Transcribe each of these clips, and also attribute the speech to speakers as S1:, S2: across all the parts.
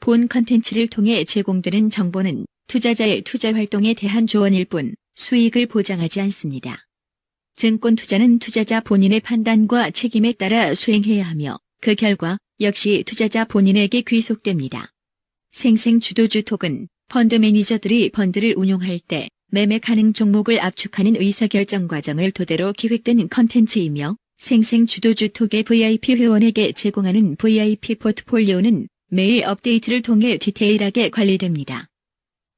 S1: 본 컨텐츠를 통해 제공되는 정보는 투자자의 투자 활동에 대한 조언일 뿐 수익을 보장하지 않습니다. 증권 투자는 투자자 본인의 판단과 책임에 따라 수행해야 하며 그 결과 역시 투자자 본인에게 귀속됩니다. 생생주도주 톡은 펀드 매니저들이 펀드를 운용할 때 매매 가능 종목을 압축하는 의사결정 과정을 토대로 기획된 컨텐츠이며 생생주도주 톡의 VIP 회원에게 제공하는 VIP 포트폴리오는 매일 업데이트를 통해 디테일하게 관리됩니다.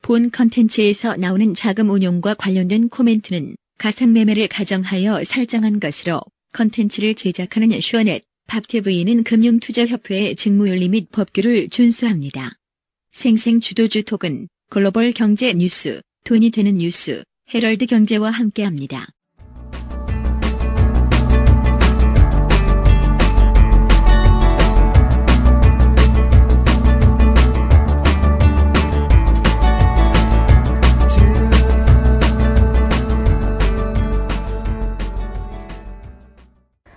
S1: 본 컨텐츠에서 나오는 자금 운용과 관련된 코멘트는 가상매매를 가정하여 설정한 것으로 컨텐츠를 제작하는 슈어넷, 팝TV는 금융투자협회의 직무윤리 및 법규를 준수합니다. 생생주도주 톡은 글로벌 경제 뉴스, 돈이 되는 뉴스, 헤럴드 경제와 함께합니다.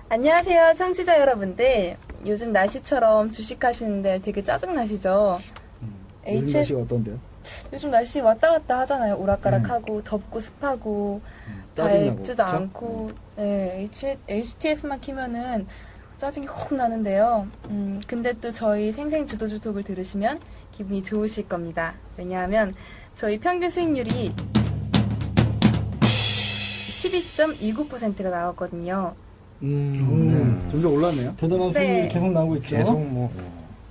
S2: 안녕하세요, 청취자 여러분들. 요즘 날씨처럼 주식하시는데 되게 짜증나시죠?
S3: 요즘 날씨가 어떤데요?
S2: 요즘 날씨 왔다 갔다 하잖아요. 오락가락하고 덥고 습하고 밝지도 않고 네, HTS만 키면은 짜증이 혹 나는데요. 근데 또 저희 생생주도주톡을 들으시면 기분이 좋으실 겁니다. 왜냐하면 저희 평균 수익률이 12.29%가 나왔거든요.
S3: 점점 올랐네요.
S4: 대단한 수익률이 계속 나오고 있죠.
S5: 계속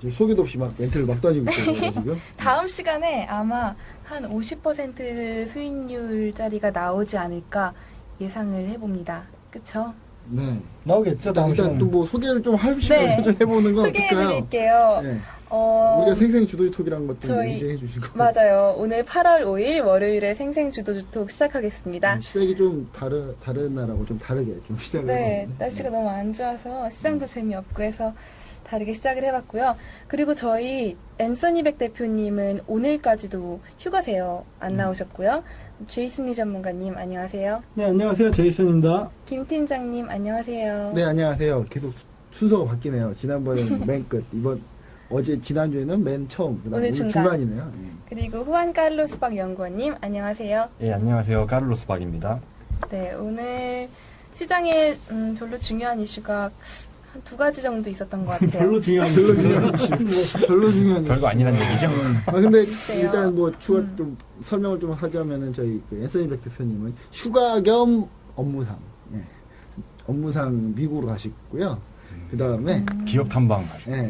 S3: 지금 소개도 없이 막 멘트를 막 따지고 있거든요, 지금.
S2: 다음 시간에 아마 한 50% 수익률짜리가 나오지 않을까 예상을 해봅니다. 그쵸?
S3: 네.
S4: 나오겠죠, 다음
S3: 일단
S4: 시간에.
S3: 또 뭐 소개를 좀 하시면서 좀 해보는 건 어떨까요?
S2: 소개해드릴게요.
S3: 네. 우리가 생생주도주톡이라는 것도
S2: 저희-
S3: 인지해 주시고.
S2: 맞아요. 오늘 8월 5일 월요일에 생생주도주톡 시작하겠습니다.
S3: 시작이 좀 다른 날하고 좀 다르게 좀 시작을
S2: 네,
S3: 해봤는데.
S2: 날씨가 너무 안 좋아서 시장도 재미없고 해서 다르게 시작을 해봤고요. 그리고 저희 앤서니 백 대표님은 오늘까지도 휴가세요. 안 나오셨고요. 제이슨 리 전문가님 안녕하세요.
S4: 네, 안녕하세요. 제이슨입니다.
S2: 김 팀장님 안녕하세요.
S3: 네, 안녕하세요. 계속 순서가 바뀌네요. 지난번에는 맨 끝, 지난주에는 맨 처음, 그다음에
S2: 오늘 중간.
S3: 중간이네요.
S2: 그리고 후안 카를로스 박 연구원님 안녕하세요.
S5: 예, 안녕하세요. 카를로스 박입니다.
S2: 네, 오늘 시장에 별로 중요한 이슈가 한 두 가지 정도 있었던 것 같아요.
S4: 별로 중요한
S3: 별로
S4: 거.
S3: 중요한 별로 중요한
S5: 별거 아니란 얘기죠?
S3: 근데
S2: 글쎄요.
S3: 일단 뭐 추가 좀 설명을 좀 하자면은 저희 그 앤서니 백 대표님은 휴가 겸 업무상, 업무상 미국으로 가시고요. 그 다음에
S5: 기업 탐방.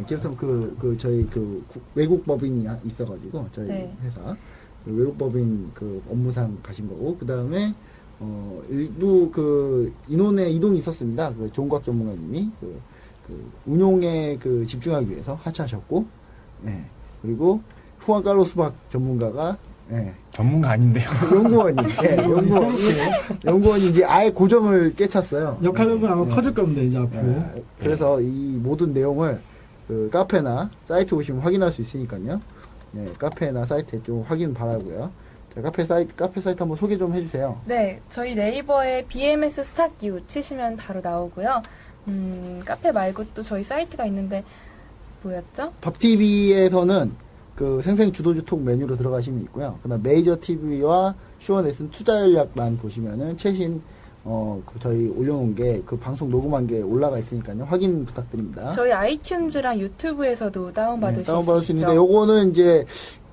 S3: 기업탐 저희 외국 법인이 있어가지고 저희
S2: 네.
S3: 회사 그 외국 법인 그 업무상 가신 거고 그 다음에 일부 그 인원의 이동이 있었습니다. 그 종각 전문가님이 그 운용에 그 집중하기 위해서 하차하셨고, 그리고 후안 칼로스 박 전문가가
S5: 전문가 아닌데요.
S3: 연구원이 이제 아예 고정을 깨쳤어요.
S4: 역할은 아마 커질 겁니다, 이제 앞으로.
S3: 그래서 이 모든 내용을 그 카페나 사이트 오시면 확인할 수 있으니까요. 카페나 사이트에 좀 확인 바라고요. 자, 카페 사이트 한번 소개 좀 해주세요.
S2: 네, 저희 네이버에 BMS 스탁유 치시면 바로 나오고요. 카페 말고 또 저희 사이트가 있는데 뭐였죠?
S3: 밥TV에서는 그 생생주도주톡 메뉴로 들어가시면 있고요. 그다음 메이저 TV와 슈어넷은 투자전략란 보시면은 최신 저희 올려놓은 게 그 방송 녹음한 게 올라가 있으니까요. 확인 부탁드립니다.
S2: 저희 아이튠즈랑 유튜브에서도 다운받으실
S3: 다운받을
S2: 수
S3: 수
S2: 있죠.
S3: 있는데 요거는 이제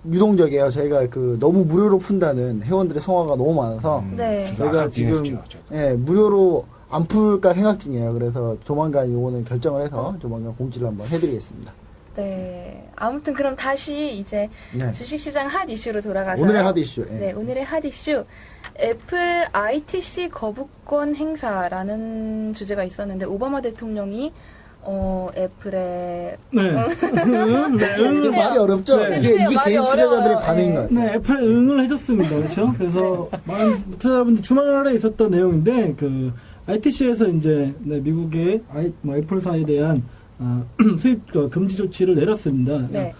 S3: 유동적이에요. 저희가 그 너무 무료로 푼다는 회원들의 성화가 너무 많아서
S2: 네.
S3: 저희가
S5: 아까
S3: 지금
S5: 뒤에서
S3: 무료로 안 풀까 생각 중이에요. 그래서 조만간 요거는 결정을 해서 조만간 공지를 한번 해드리겠습니다.
S2: 네. 아무튼 그럼 다시 이제
S3: 네.
S2: 주식시장 핫 이슈로 돌아가서
S3: 오늘의 핫 이슈.
S2: 네, 오늘의 핫 이슈. 애플 ITC 거부권 행사라는 주제가 있었는데 오바마 대통령이 애플의
S4: 네.
S3: 이게 말이 어렵죠?
S4: 네.
S3: 이게
S2: 말이
S3: 개인
S2: 어려워요.
S3: 투자자들의 반응인 것 같아요.
S4: 네, 애플에 응을 해줬습니다. 그렇죠? 그래서 많은 투자자분들 주말에 있었던 내용인데, 그, ITC에서 이제, 미국의 애플사에 대한, 수입 금지 조치를 내렸습니다.
S2: 네.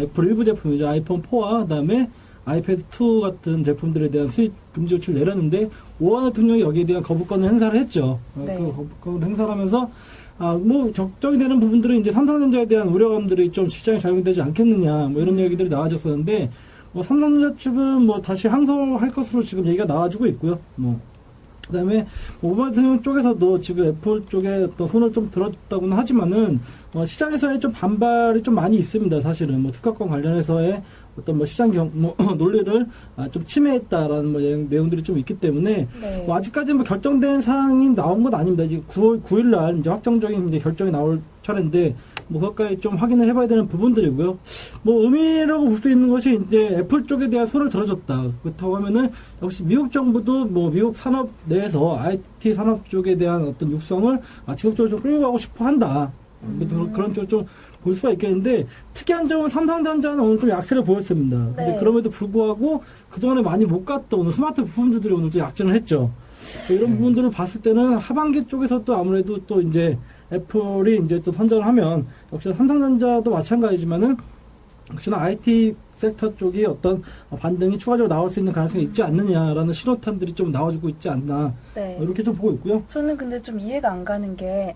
S4: 애플 일부 제품이죠. 아이폰 4와 그다음에 아이패드 2 같은 제품들에 대한 수입 금지 조치를 내렸는데 오바마 대통령이 여기에 대한 거부권을 행사를 했죠.
S2: 네.
S4: 그 거부권을 행사를 하면서 뭐 적정이 되는 부분들은 이제 삼성전자에 대한 우려감들이 좀 시장에 작용되지 않겠느냐, 뭐 이런 얘기들이 나와졌었는데, 뭐 삼성전자 측은 뭐 다시 항소할 것으로 지금 얘기가 나와지고 있고요. 뭐 그다음에 오바마등 쪽에서도 지금 애플 쪽에 어떤 손을 좀 들었다고는 하지만은 시장에서의 좀 반발이 좀 많이 있습니다. 사실은 뭐 특허권 관련해서의 어떤 뭐 시장 논리를 좀 침해했다라는 뭐 내용들이 좀 있기 때문에
S2: 네.
S4: 뭐 아직까지 뭐 결정된 사항이 나온 건 아닙니다. 이제 9월 9일 날 이제 확정적인 이제 결정이 나올 차례인데 뭐 그것까지 좀 확인을 해봐야 되는 부분들이고요. 뭐 의미라고 볼 수 있는 것이 이제 애플 쪽에 대한 손을 들어줬다. 그렇다고 하면은 역시 미국 정부도 뭐 미국 산업 내에서 IT 산업 쪽에 대한 어떤 육성을 지속적으로 좀 끌고 가고 싶어 한다. 그런 쪽을 좀 볼 수가 있겠는데 특이한 점은 삼성전자는 오늘 좀 약세를 보였습니다. 근데
S2: 네.
S4: 그럼에도 불구하고 그동안에 많이 못 갔던 오늘 스마트 부품주들이 오늘 또 약진을 했죠. 이런 부분들을 봤을 때는 하반기 쪽에서 또 아무래도 또 이제 애플이 이제 또 선전을 하면 역시나 삼성전자도 마찬가지지만은 역시나 IT 섹터 쪽이 어떤 반등이 추가적으로 나올 수 있는 가능성이 있지 않느냐라는 신호탄들이 좀 나와주고 있지 않나
S2: 네.
S4: 이렇게 좀 보고 있고요.
S2: 저는 근데 좀 이해가 안 가는 게,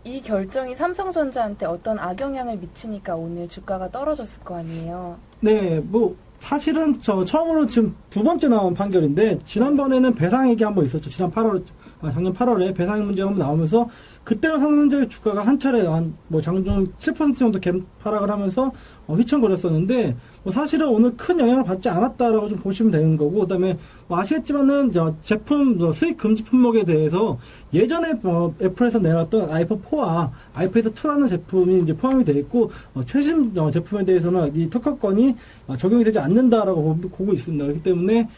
S2: 이 결정이 삼성전자한테 어떤 악영향을 미치니까 오늘 주가가 떨어졌을 거 아니에요.
S4: 네, 뭐 사실은 저 처음으로 지금 두 번째 나온 판결인데 지난번에는 배상액이 한번 있었죠. 작년 8월에 배상액 문제가 한번 나오면서 그때는 삼성전자의 주가가 한 차례 뭐 장중 7% 정도 갭하락을 하면서 휘청거렸었는데 뭐 사실은 오늘 큰 영향을 받지 않았다라고 좀 보시면 되는 거고, 그다음에 뭐 아시겠지만은 제품 수익 금지 품목에 대해서 예전에 애플에서 내놨던 아이폰 4와 아이패드 2라는 제품이 이제 포함이 되어 있고 최신 제품에 대해서는 이 특허권이 적용이 되지 않는다라고 보고 있습니다. 그렇기 때문에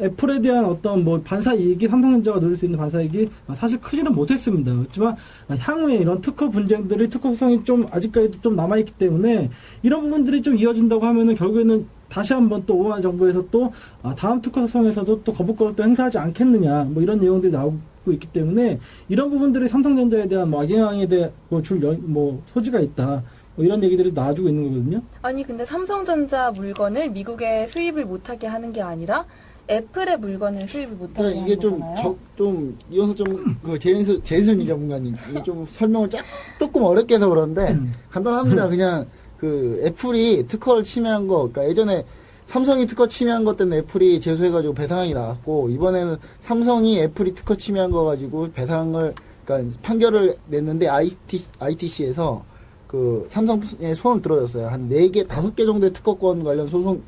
S4: 애플에 대한 어떤 뭐 반사 이익이 삼성전자가 누릴 수 있는 반사 이익이 사실 크지는 못했습니다. 그렇지만 향후에 이런 특허 분쟁들이 특허 소송이 좀 아직까지도 좀 남아있기 때문에 이런 부분들이 좀 이어진다고 하면은 결국에는 다시 한번 또 오바마 정부에서 또 다음 특허 소송에서도 또 거부권을 또 행사하지 않겠느냐 뭐 이런 내용들이 나오고 있기 때문에 이런 부분들이 삼성전자에 대한 뭐 악영향에 대해 뭐 소지가 있다. 뭐 이런 얘기들이 나와주고 있는 거거든요.
S2: 아니 근데 삼성전자 물건을 미국에 수입을 못하게 하는 게 아니라 애플의 물건을 수입을 못하게 하는
S3: 이게
S2: 거잖아요.
S3: 좀 이어서 좀그 제이슨 전문가님 이게 좀 설명을 조금 어렵게 해서 그러는데 간단합니다. 그냥 그 애플이 특허를 침해한 거, 그러니까 예전에 삼성이 특허 침해한 것 때문에 애플이 제소해가지고 배상이 나왔고 이번에는 삼성이 애플이 특허 침해한 거 가지고 배상을 그러니까 판결을 냈는데 ITC에서 그 삼성에 손을 들어줬어요. 한 4개, 5개 정도의 특허권 관련 소송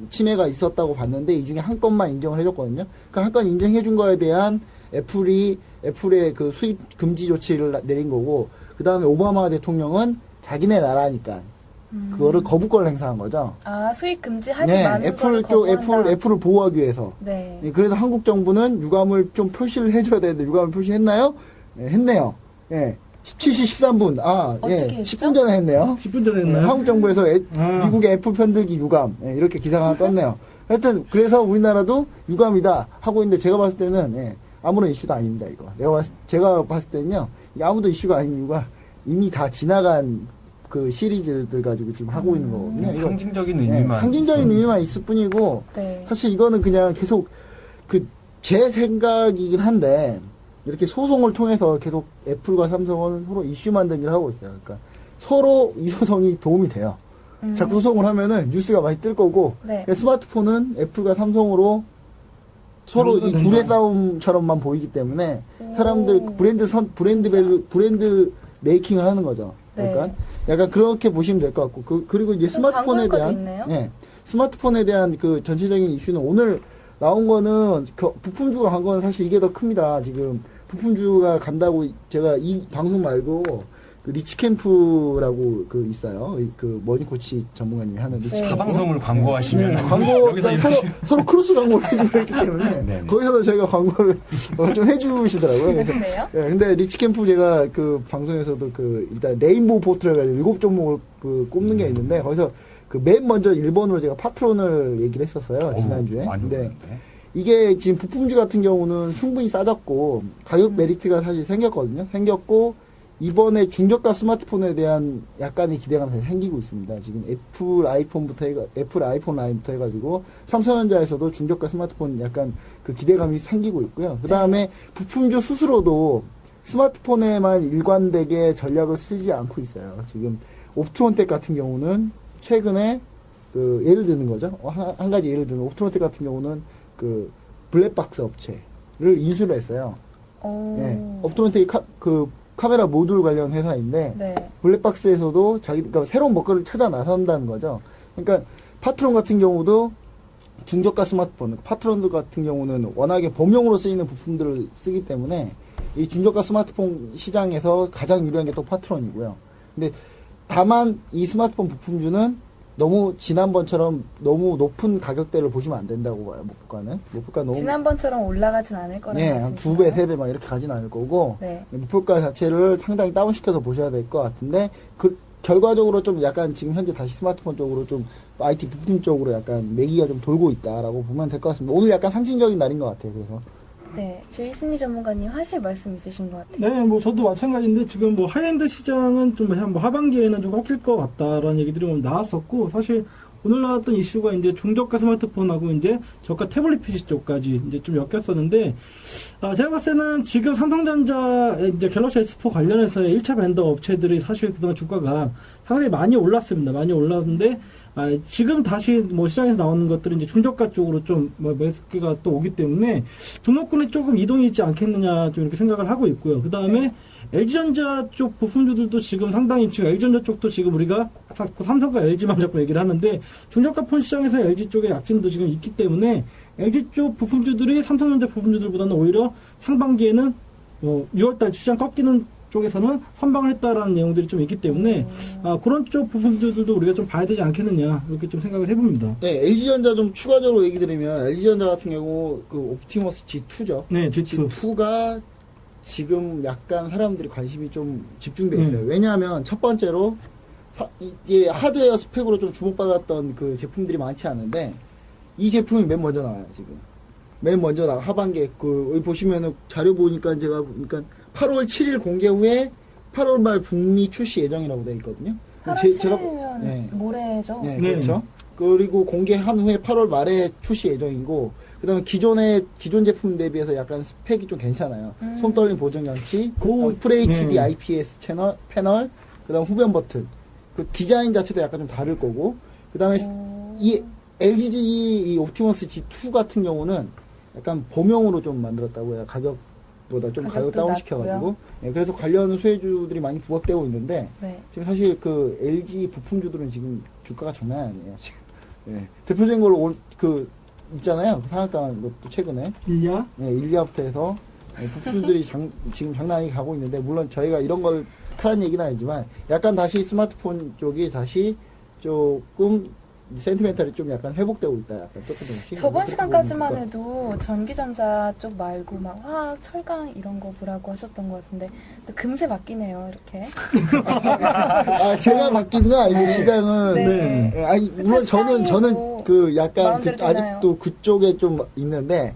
S3: 침해가 있었다고 봤는데 이 중에 한 건만 인정을 해줬거든요. 그러니까 한 건 인정해준 거에 대한 애플의 그 수입 금지 조치를 내린 거고, 그 다음에 오바마 대통령은 자기네 나라니까 그거를 거부권을 행사한 거죠.
S2: 아, 수입 금지하지
S3: 네,
S2: 마는 걸 거부한다.
S3: 애플을 보호하기 위해서.
S2: 네.
S3: 그래서 한국 정부는 유감을 좀 표시를 해줘야 되는데 유감을 표시했나요? 네, 했네요. 예. 17시 13분.
S2: 어떻게
S3: 예.
S2: 했죠?
S3: 10분 전에 했네요.
S4: 10분 전에
S3: 네,
S4: 했나요?
S3: 한국 정부에서 미국의 애플 편들기 유감. 예, 이렇게 기사가 하나 떴네요. 하여튼, 그래서 우리나라도 유감이다 하고 있는데 제가 봤을 때는, 아무런 이슈도 아닙니다, 이거. 제가 봤을 때는요, 이게 아무도 이슈가 아닌 이유가 이미 다 지나간 그 시리즈들 가지고 지금 하고 있는 거거든요. 이거,
S5: 상징적인
S3: 예,
S5: 의미만
S3: 상징적인
S5: 있습니다.
S3: 의미만 있을 뿐이고,
S2: 네.
S3: 사실 이거는 그냥 계속 제 생각이긴 한데 이렇게 소송을 통해서 계속 애플과 삼성은 서로 이슈 만들기를 하고 있어요. 그러니까 서로 이 소송이 도움이 돼요. 자꾸 소송을 하면은 뉴스가 많이 뜰 거고
S2: 네.
S3: 스마트폰은 애플과 삼성으로 서로 이 둘의 싸움처럼만 보이기 때문에 사람들 브랜드 메이킹을 하는 거죠. 그러니까
S2: 네.
S3: 약간 그렇게 보시면 될 것 같고 그리고 이제 스마트폰에
S2: 광고 효과도
S3: 대한
S2: 있네요?
S3: 예, 스마트폰에 대한 그 전체적인 이슈는 오늘 나온 거는 부품주가 간 거는 사실 이게 더 큽니다. 지금 부품주가 간다고 제가 이 방송 말고 그 리치캠프라고 그 있어요. 그 머니코치 전문가님이 하는 리치캠프.
S5: 타방송을 광고하시면
S3: 광고
S5: 여기서
S3: 서로 크로스 광고를 해주고 있기 때문에
S5: 네네.
S3: 거기서도 저희가 광고를 좀 해주시더라고요.
S2: 그래요?
S3: 예, 근데 리치캠프 제가 그 방송에서도 일단 레인보우 포트를 해가지고 7종목을 꼽는 게 있는데 거기서 그 맨 먼저 1번으로 제가 파트론을 얘기를 했었어요. 지난주에.
S5: 많이
S3: 근데
S5: 오르는데.
S3: 이게 지금 부품주 같은 경우는 충분히 싸졌고 가격 메리트가 사실 생겼고 이번에 중저가 스마트폰에 대한 약간의 기대감이 생기고 있습니다. 지금 애플 아이폰 라인부터 해가지고 삼성전자에서도 중저가 스마트폰 약간 그 기대감이 생기고 있고요. 그 다음에 부품주 스스로도 스마트폰에만 일관되게 전략을 쓰지 않고 있어요. 지금 옵트론텍 같은 경우는 최근에 그 예를 드는 거죠. 한 가지 예를 들면 옵트론텍 같은 경우는 그 블랙박스 업체를 인수를 했어요. 예, 옵트론텍이 그 카메라 모듈 관련 회사인데
S2: 네.
S3: 블랙박스에서도 그러니까 새로운 먹거리를 찾아 나선다는 거죠. 그러니까 파트론 같은 경우도 중저가 스마트폰, 파트론 같은 경우는 워낙에 범용으로 쓰이는 부품들을 쓰기 때문에 이 중저가 스마트폰 시장에서 가장 유리한 게 또 파트론이고요. 근데 다만 이 스마트폰 부품주는 너무 지난번처럼 너무 높은 가격대를 보시면 안 된다고 봐요. 목표가는. 목표가 너무
S2: 지난번처럼 올라가진 않을 거라고
S3: 네, 한 2배, 3배 막 이렇게 가진 않을 거고
S2: 네.
S3: 목표가 자체를 상당히 다운시켜서 보셔야 될 것 같은데 결과적으로 좀 약간 지금 현재 다시 스마트폰 쪽으로 좀 IT 부품 쪽으로 약간 매기가 좀 돌고 있다라고 보면 될 것 같습니다. 오늘 약간 상징적인 날인 것 같아요. 그래서
S2: 네. 저희 승리 전문가님 하실 말씀 있으신 것 같아요.
S4: 네, 뭐 저도 마찬가지인데 지금 뭐 하이엔드 시장은 좀 뭐 하반기에는 좀 꺾일 것 같다라는 얘기들이 좀 나왔었고 사실 오늘 나왔던 이슈가 이제 중저가 스마트폰하고 이제 저가 태블릿 PC 쪽까지 이제 좀 엮였었는데 제가 봤을 때는 지금 삼성전자 이제 갤럭시 S4 관련해서의 1차 벤더 업체들이 사실 그동안 주가가 상당히 많이 올랐습니다. 많이 올랐는데 지금 다시 뭐 시장에서 나오는 것들은 이제 중저가 쪽으로 좀 매수가 또 오기 때문에 종목군에 조금 이동이 있지 않겠느냐 좀 이렇게 생각을 하고 있고요. 그 다음에 LG전자 쪽 부품주들도 지금 상당히 지금 LG전자 쪽도 지금 우리가 삼성과 LG만 자꾸 얘기를 하는데 중저가 폰 시장에서 LG 쪽의 약진도 지금 있기 때문에 LG 쪽 부품주들이 삼성전자 부품주들보다는 오히려 상반기에는 6월달 시장 꺾이는 쪽에서는 선방을 했다라는 내용들이 좀 있기 때문에 그런 쪽 부품주들도 우리가 좀 봐야 되지 않겠느냐 이렇게 좀 생각을 해봅니다.
S3: 네, LG전자 좀 추가적으로 얘기 드리면 LG전자 같은 경우 그 옵티머스 G2죠.
S4: 네, G2.
S3: G2가 지금 약간 사람들이 관심이 좀 집중돼 있어요. 왜냐하면 첫 번째로 이제 하드웨어 스펙으로 좀 주목받았던 그 제품들이 많지 않은데 이 제품이 맨 먼저 나와요. 지금 맨 먼저 나 하반기에 여기 보시면은 자료 보니까 제가 보니까 8월 7일 공개 후에 8월 말 북미 출시 예정이라고 되어 있거든요.
S2: 8월 7일이면
S3: 네.
S2: 모레죠.
S3: 네,
S4: 네.
S3: 그렇죠. 그리고 공개한 후에 8월 말에 출시 예정이고, 그 다음에 기존 제품 대비해서 약간 스펙이 좀 괜찮아요. 손떨림 보정장치, FHD
S4: 네.
S3: IPS 패널, 그 다음 후변 버튼. 그 디자인 자체도 약간 좀 다를 거고, 그 다음에 이 LG 이 옵티머스 G2 같은 경우는 약간 범용으로 좀 만들었다고 해요. 가격보다 좀 가격
S2: 가격도
S3: 다운시켜가지고. 네, 그래서 관련 수혜주들이 많이 부각되고 있는데,
S2: 네.
S3: 지금 사실 그 LG 부품주들은 지금 주가가 장난이 아니에요. 지금. 네. 대표적인 걸로 있잖아요. 그 상한가한 것도 최근에.
S4: 일야?
S3: 네, 일리아부터 해서 부품주들이 지금 장난이 가고 있는데, 물론 저희가 이런 걸 하라는 얘기는 아니지만, 약간 다시 스마트폰 쪽이 다시 조금 센티멘탈이 좀 약간 회복되고 있다. 약간 조금씩.
S2: 저번 시간까지만 해도 전기전자 쪽 말고 막 화학, 철강 이런 거 보라고 하셨던 것 같은데 또 금세 바뀌네요. 이렇게.
S3: 제가 바뀐 건 아니고 시장은
S2: 네.
S3: 네, 아니 물론
S2: 그쵸,
S3: 저는
S2: 시장이고
S3: 그 약간
S2: 마음대로 되나요?
S3: 아직도 그쪽에 좀 있는데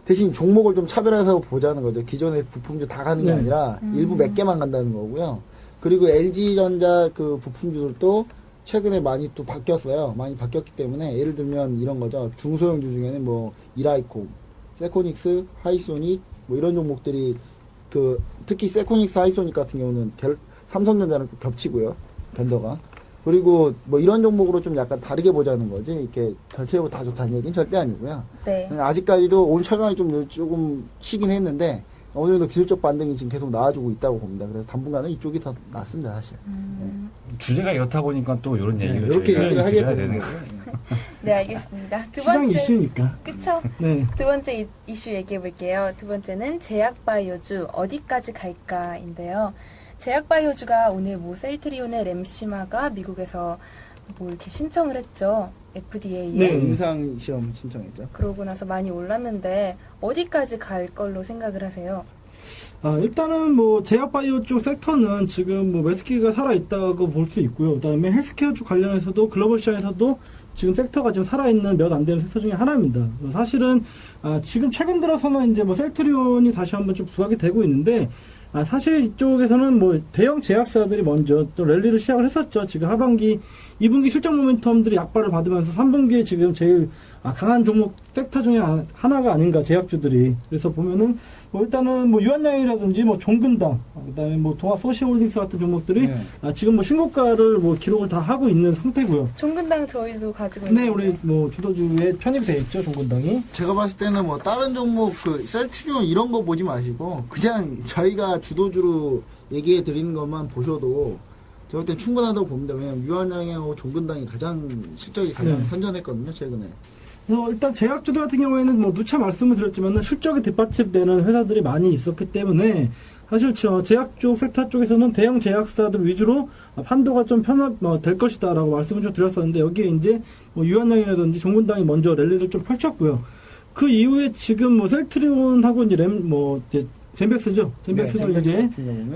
S3: 대신 종목을 좀 차별해서 보자는 거죠. 기존의 부품주 다 가는 게
S4: 네.
S3: 아니라 일부 몇 개만 간다는 거고요. 그리고 LG전자 그 부품주들도 최근에 많이 또 바뀌었어요. 많이 바뀌었기 때문에 예를 들면 이런 거죠. 중소형주 중에는 뭐 이라이콤, 세코닉스, 하이소닉 뭐 이런 종목들이 특히 세코닉스, 하이소닉 같은 경우는 삼성전자랑 또 겹치고요. 벤더가. 그리고 뭐 이런 종목으로 좀 약간 다르게 보자는 거지. 이렇게 전체적으로 다 좋다는 얘기는 절대 아니고요.
S2: 네.
S3: 아직까지도 오늘 철강이 좀 조금 쉬긴 했는데 어느 정도 기술적 반등이 지금 계속 나와주고 있다고 봅니다. 그래서 당분간은 이쪽이 더 낫습니다, 사실.
S5: 주제가 이렇다 보니까 또 이런 얘기를
S3: 이렇게
S5: 저희가
S3: 얘기를 하게
S5: 드려야
S3: 되는
S5: 되는
S3: 거죠.
S5: 거예요.
S2: 네, 알겠습니다. 두
S4: 시장
S2: 번째.
S4: 이슈니까.
S2: 그쵸?
S4: 네.
S2: 두 번째 이슈 얘기해 볼게요. 두 번째는 제약바이오주 어디까지 갈까인데요. 제약바이오주가 오늘 뭐 셀트리온의 램시마가 미국에서 뭐 이렇게 신청을 했죠. FDA에.
S4: 네.
S3: 임상 시험 신청했죠.
S2: 그러고 나서 많이 올랐는데 어디까지 갈 걸로 생각을 하세요?
S4: 일단은 뭐 제약바이오 쪽 섹터는 지금 뭐 매수기가 살아있다고 볼 수 있고요. 그다음에 헬스케어 쪽 관련해서도 글로벌 시장에서도 지금 섹터가 지금 살아있는 몇 안 되는 섹터 중에 하나입니다. 사실은 지금 최근 들어서는 이제 뭐 셀트리온이 다시 한번 좀 부각이 되고 있는데 사실 이쪽에서는 뭐 대형 제약사들이 먼저 또 랠리를 시작을 했었죠. 지금 하반기 2분기 실적 모멘텀들이 약발을 받으면서 3분기에 지금 제일 강한 종목 섹터 중에 하나가 아닌가, 제약주들이. 그래서 보면은 뭐 일단은 뭐 유한양이라든지 뭐 종근당, 그다음에 뭐 동아 소시홀딩스 같은 종목들이 지금 뭐 신고가를 뭐 기록을 다 하고 있는 상태고요.
S2: 종근당 저희도 가지고
S4: 네,
S2: 있는데.
S4: 우리 뭐 주도주에 편입이 되어 있죠, 종근당이.
S3: 제가 봤을 때는 뭐 다른 종목 그 셀트리온 이런 거 보지 마시고 그냥 저희가 주도주로 얘기해 드리는 것만 보셔도 제가 볼 땐 충분하다고 봅니다. 왜냐면 유한양하고 종근당이 실적이 가장 선전했거든요, 최근에.
S4: 그래서 일단 제약주들 같은 경우에는 뭐 누차 말씀을 드렸지만 실적이 뒷받침되는 회사들이 많이 있었기 때문에 사실 제약 쪽 섹터 쪽에서는 대형 제약사들 위주로 판도가 좀 될 것이다라고 말씀을 좀 드렸었는데, 여기에 이제 뭐 유한양이라든지 종근당이 먼저 랠리를 좀 펼쳤고요. 그 이후에 지금 뭐 셀트리온하고 이제 이제 젠백스죠. 젠백스도
S3: 네,
S4: 이제